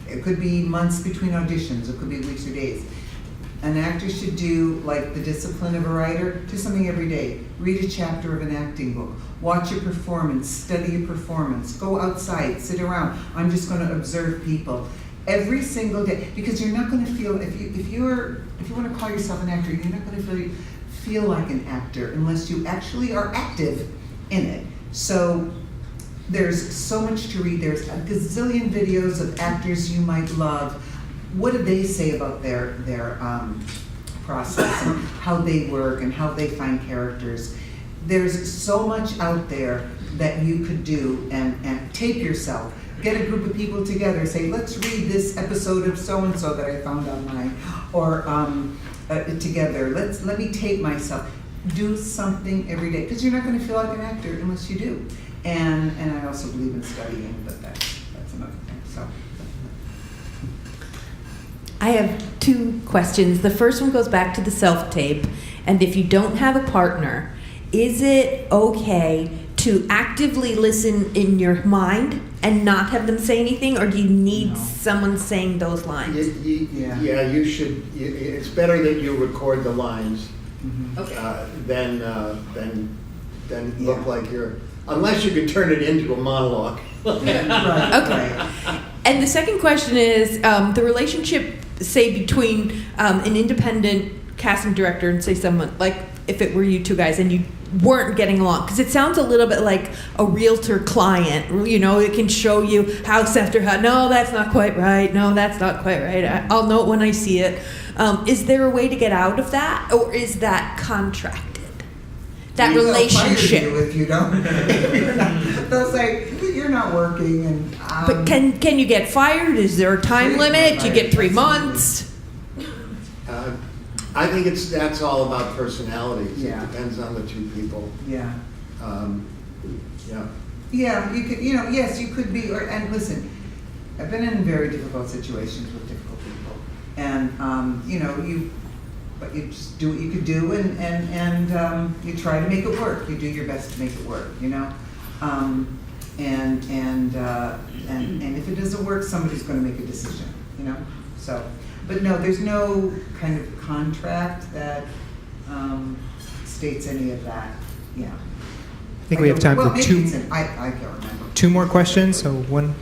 it could be months between auditions, it could be weeks or days. An actor should do, like the discipline of a writer, do something every day. Read a chapter of an acting book. Watch a performance, study a performance. Go outside, sit around. I'm just going to observe people. Every single day, because you're not going to feel, if you want to call yourself an actor, you're not going to feel like an actor unless you actually are active in it. So there's so much to read. There's a gazillion videos of actors you might love. What do they say about their process and how they work and how they find characters? There's so much out there that you could do and tape yourself. Get a group of people together, say, let's read this episode of so-and-so that I found online, or together, let me tape myself. Do something every day, because you're not going to feel like an actor unless you do. And I also believe in studying, but that's another thing, so. I have 2 questions. The first one goes back to the self-tape, and if you don't have a partner, is it okay to actively listen in your mind and not have them say anything, or do you need someone saying those lines? Yeah, you should. It's better that you record the lines than look like you're. Unless you can turn it into a monologue. Okay. And the second question is the relationship, say, between an independent casting director and say someone like if it were you 2 guys and you weren't getting along, because it sounds a little bit like a realtor client. You know, it can show you house after house. No, that's not quite right. No, that's not quite right. I'll know it when I see it. Is there a way to get out of that, or is that contracted? That relationship. They'll fire you if you don't. They'll say you're not working, and. But can you get fired? Is there a time limit? You get 3 months. I think that's all about personalities. Yeah. It depends on the 2 people. Yeah. Yeah. Yeah, you could. Yes, you could be. And listen, I've been in very difficult situations with difficult people, and but you just do what you could do, and you try to make it work. You do your best to make it work, and if it doesn't work, somebody's going to make a decision, So, but no, there's no kind of contract that states any of that. Yeah. I think we have time for 2. I can't remember. 2 more questions. So one.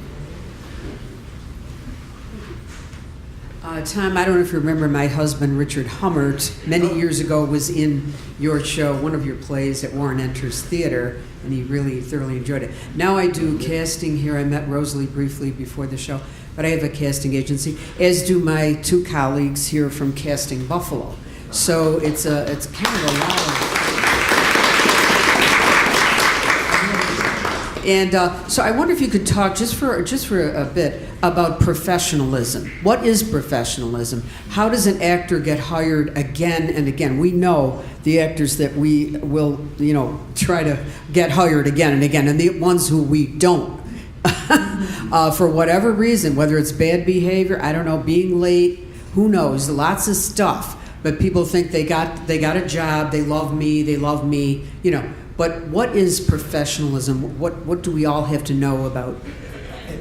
Tom, I don't know if you remember my husband, Richard Hummert, many years ago was in your show, one of your plays at Warren Enters Theater, and he really thoroughly enjoyed it. Now I do casting here. I met Rosalie briefly before the show, but I have a casting agency, as do my 2 colleagues here from Casting Buffalo. So it's kind of a lot of... And so I wonder if you could talk just for a bit about professionalism. What is professionalism? How does an actor get hired again and again? We know the actors that we will, try to get hired again and again, and the ones who we don't, for whatever reason, whether it's bad behavior, I don't know, being late, who knows, lots of stuff. But people think they got a job, they love me, But what is professionalism? What do we all have to know about?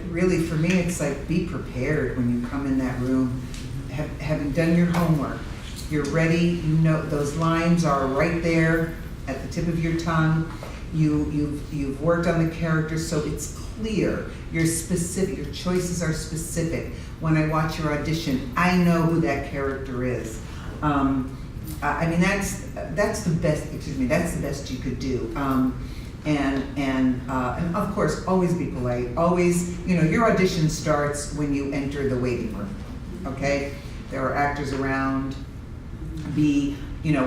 Really, for me, it's like be prepared when you come in that room, having done your homework. You're ready. Those lines are right there at the tip of your tongue. You've worked on the character, so it's clear. You're specific. Your choices are specific. When I watch your audition, I know who that character is. That's the best. That's the best you could do. And of course, always be polite. Always, your audition starts when you enter the waiting room. Okay, there are actors around.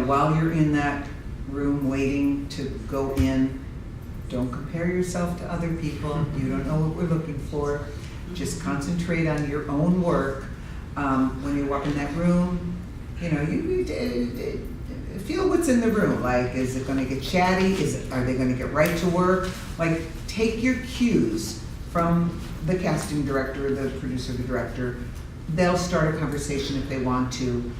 While you're in that room waiting to go in, don't compare yourself to other people. You don't know what we're looking for. Just concentrate on your own work. When you walk in that room, you feel what's in the room. Like, is it going to get chatty? Are they going to get right to work? Like, take your cues from the casting director, the producer, the director. They'll start a conversation if they want to,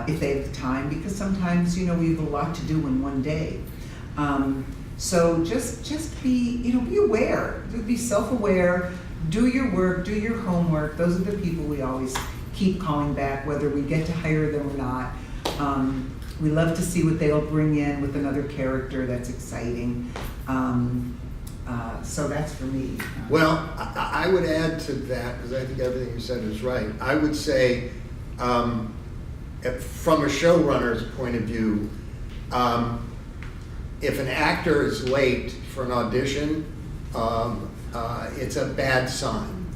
if they have the time, because sometimes, we have a lot to do in one day. So just be aware, be self-aware, do your work, do your homework. Those are the people we always keep calling back, whether we get to hire them or not. We love to see what they'll bring in with another character that's exciting. So that's for me. Well, I would add to that, because I think everything you said is right. I would say, from a showrunner's point of view, if an actor is late for an audition, it's a bad sign.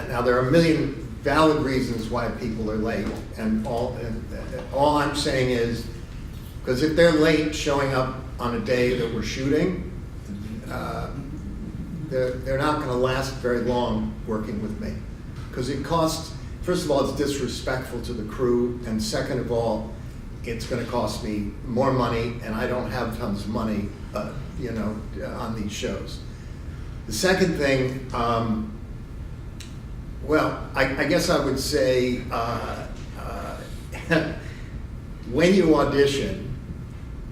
Now, there are a million valid reasons why people are late, and all I'm saying is, because if they're late showing up on a day that we're shooting, they're not going to last very long working with me, because it costs. First of all, it's disrespectful to the crew, and second of all, it's going to cost me more money, and I don't have tons of money, on these shows. The second thing, well, I guess I would say, when you audition,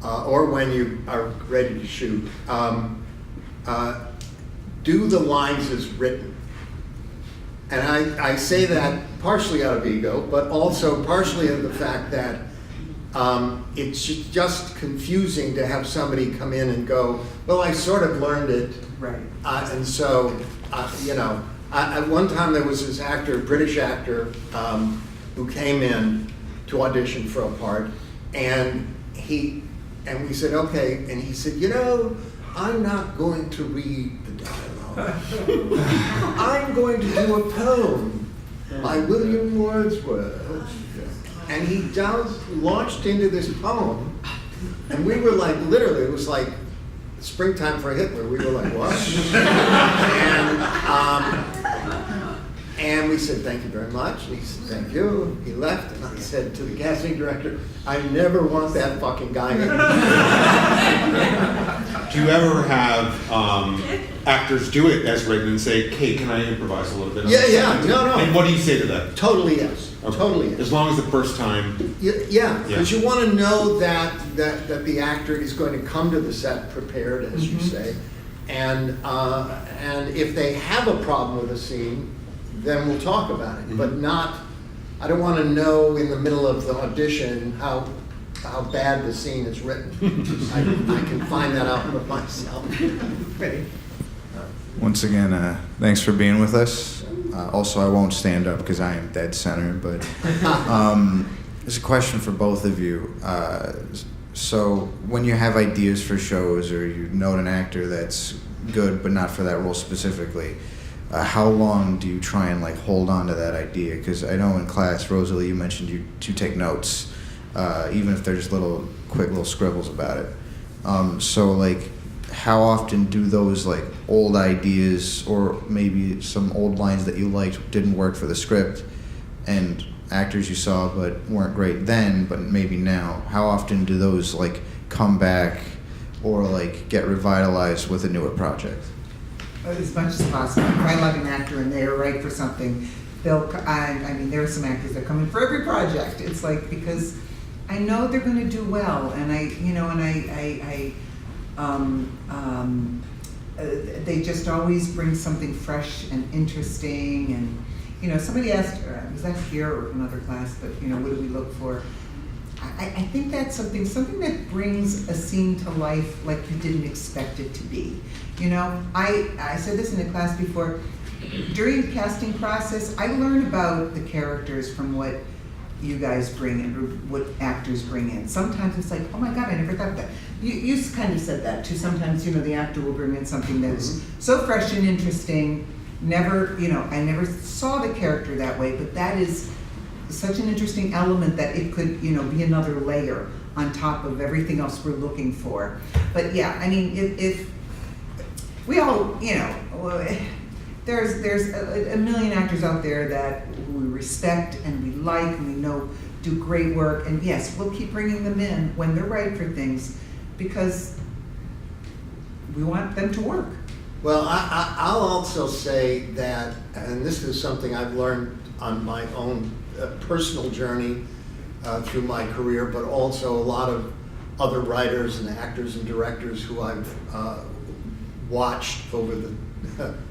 or when you are ready to shoot, do the lines as written. And I say that partially out of ego, but also partially out of the fact that it's just confusing to have somebody come in and go, well, I sort of learned it. Right. And so, at one time there was this actor, British actor, who came in to audition for a part, and we said, okay, and he said, I'm not going to read the dialogue. I'm going to do a poem by William Wordsworth. And he launched into this poem, and we were like, literally, it was like springtime for Hitler. We were like, what? And we said, thank you very much. And he said, thank you. He left, and I said to the casting director, I never want that fucking guy again. Do you ever have actors do it as written and say, "Hey, can I improvise a little bit?" Yeah, no. And what do you say to them? Totally yes. Okay. Totally yes. As long as the first time. Yeah, because you want to know that the actor is going to come to the set prepared, as you say, and if they have a problem with a scene, then we'll talk about it. But not. I don't want to know in the middle of the audition how bad the scene is written. I can find that out for myself. Ready? Once again, thanks for being with us. Also, I won't stand up because I am dead center, but there's a question for both of you. So when you have ideas for shows, or you note an actor that's good but not for that role specifically, how long do you try and hold on to that idea? Because I know in class, Rosalie, you mentioned you take notes, even if there's quick little scribbles about it. So how often do those old ideas, or maybe some old lines that you liked didn't work for the script, and actors you saw but weren't great then, but maybe now, how often do those come back or get revitalized with a newer project? As much as possible. If I love an actor and they're right for something, there are some actors that come in for every project. It's because I know they're going to do well, and they just always bring something fresh and interesting. And somebody asked, was that here or another class? But what do we look for? I think that's something that brings a scene to life like you didn't expect it to be. I said this in a class before. During the casting process, I learn about the characters from what you guys bring in, or what actors bring in. Sometimes it's oh my God, I never thought of that. You kind of said that too. Sometimes, the actor will bring in something that's so fresh and interesting. I never saw the character that way, but that is such an interesting element that it could, be another layer on top of everything else we're looking for. But yeah, if we all, there's a million actors out there that we respect and we like and we know do great work, and yes, we'll keep bringing them in when they're right for things, because we want them to work. Well, I'll also say that, and this is something I've learned on my own personal journey through my career, but also a lot of other writers and actors and directors who I've watched over the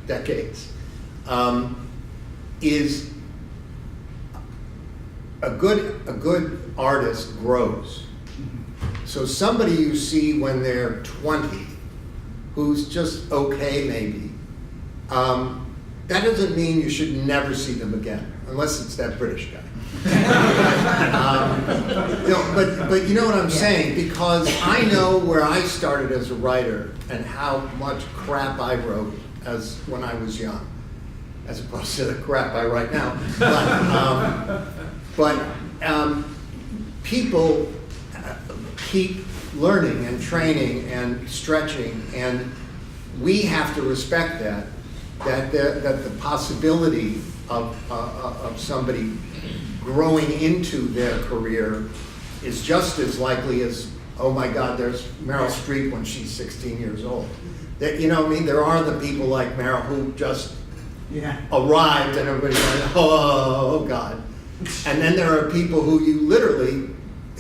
decades, is a good artist grows. So somebody you see when they're 20, who's just okay maybe, that doesn't mean you should never see them again, unless it's that British guy. But you know what I'm saying, because I know where I started as a writer and how much crap I wrote as when I was young, as opposed to the crap I write now. But people keep learning and training and stretching, and we have to respect that the possibility of somebody growing into their career is just as likely as, oh my God, there's Meryl Streep when she's 16 years old. That, you know what I mean? There are the people like Meryl who just arrived and everybody's like, oh God. And then there are people who you literally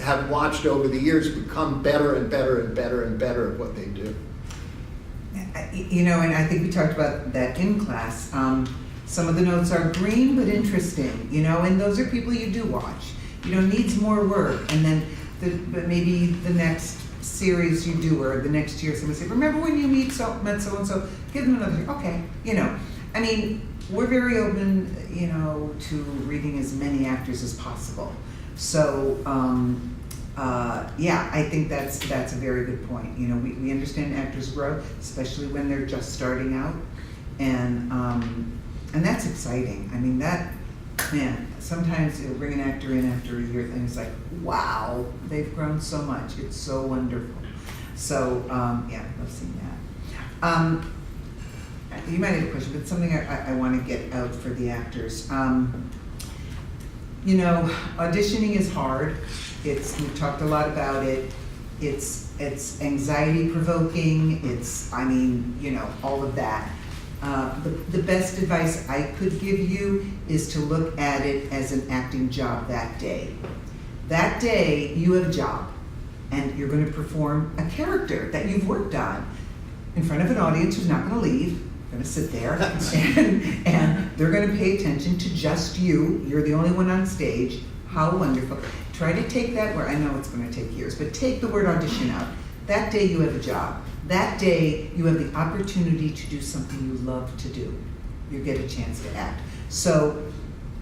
have watched over the years become better and better and better and better at what they do. You know, and I think we talked about that in class. Some of the notes are green but interesting, you know, and those are people you do watch. You know, needs more work, and then but maybe the next series you do, or the next year somebody say, remember when you met so-and-so, give them another, okay, you know. I mean, we're very open, you know, to reading as many actors as possible. So, yeah, I think that's a very good point. You know, we understand actors grow, especially when they're just starting out, and that's exciting. I mean, that, man, sometimes you'll bring an actor in after a year and it's like, wow, they've grown so much. It's so wonderful. So, yeah, I've seen that. You might have a question, but something I want to get out for the actors. You know, auditioning is hard. We've talked a lot about it. It's anxiety provoking. I mean, you know, all of that. The best advice I could give you is to look at it as an acting job that day. That day, you have a job, and you're going to perform a character that you've worked on in front of an audience who's not going to leave. Going to sit there, and they're going to pay attention to just you. You're the only one on stage. How wonderful. Try to take that word, I know it's going to take years, but take the word audition out. That day you have a job. That day you have the opportunity to do something you love to do. You get a chance to act. So,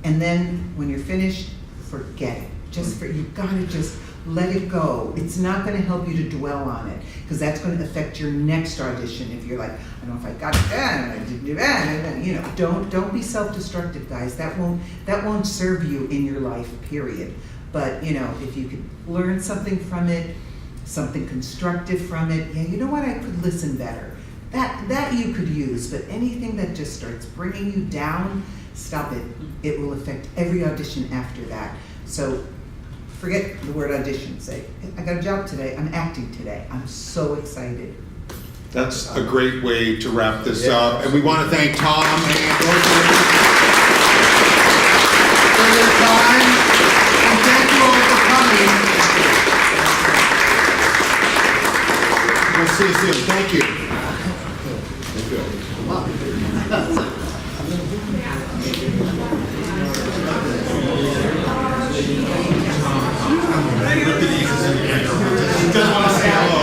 and then when you're finished, forget it. You've got to just let it go. It's not going to help you to dwell on it, because that's going to affect your next audition. If you're like, I don't know if I got it done, I didn't do that, and then, you know, don't be self-destructive, guys. That won't serve you in your life, period. But, you know, if you could learn something from it, something constructive from it, yeah, you know what, I could listen better. That you could use, but anything that just starts bringing you down, stop it. It will affect every audition after that. So forget the word audition. Say, I got a job today, I'm acting today. I'm so excited. That's a great way to wrap this up. And we want to thank Tom and Rosalie for their time. And thank you all for coming. We'll see you soon. Thank you. Look at these. He doesn't want to say hello.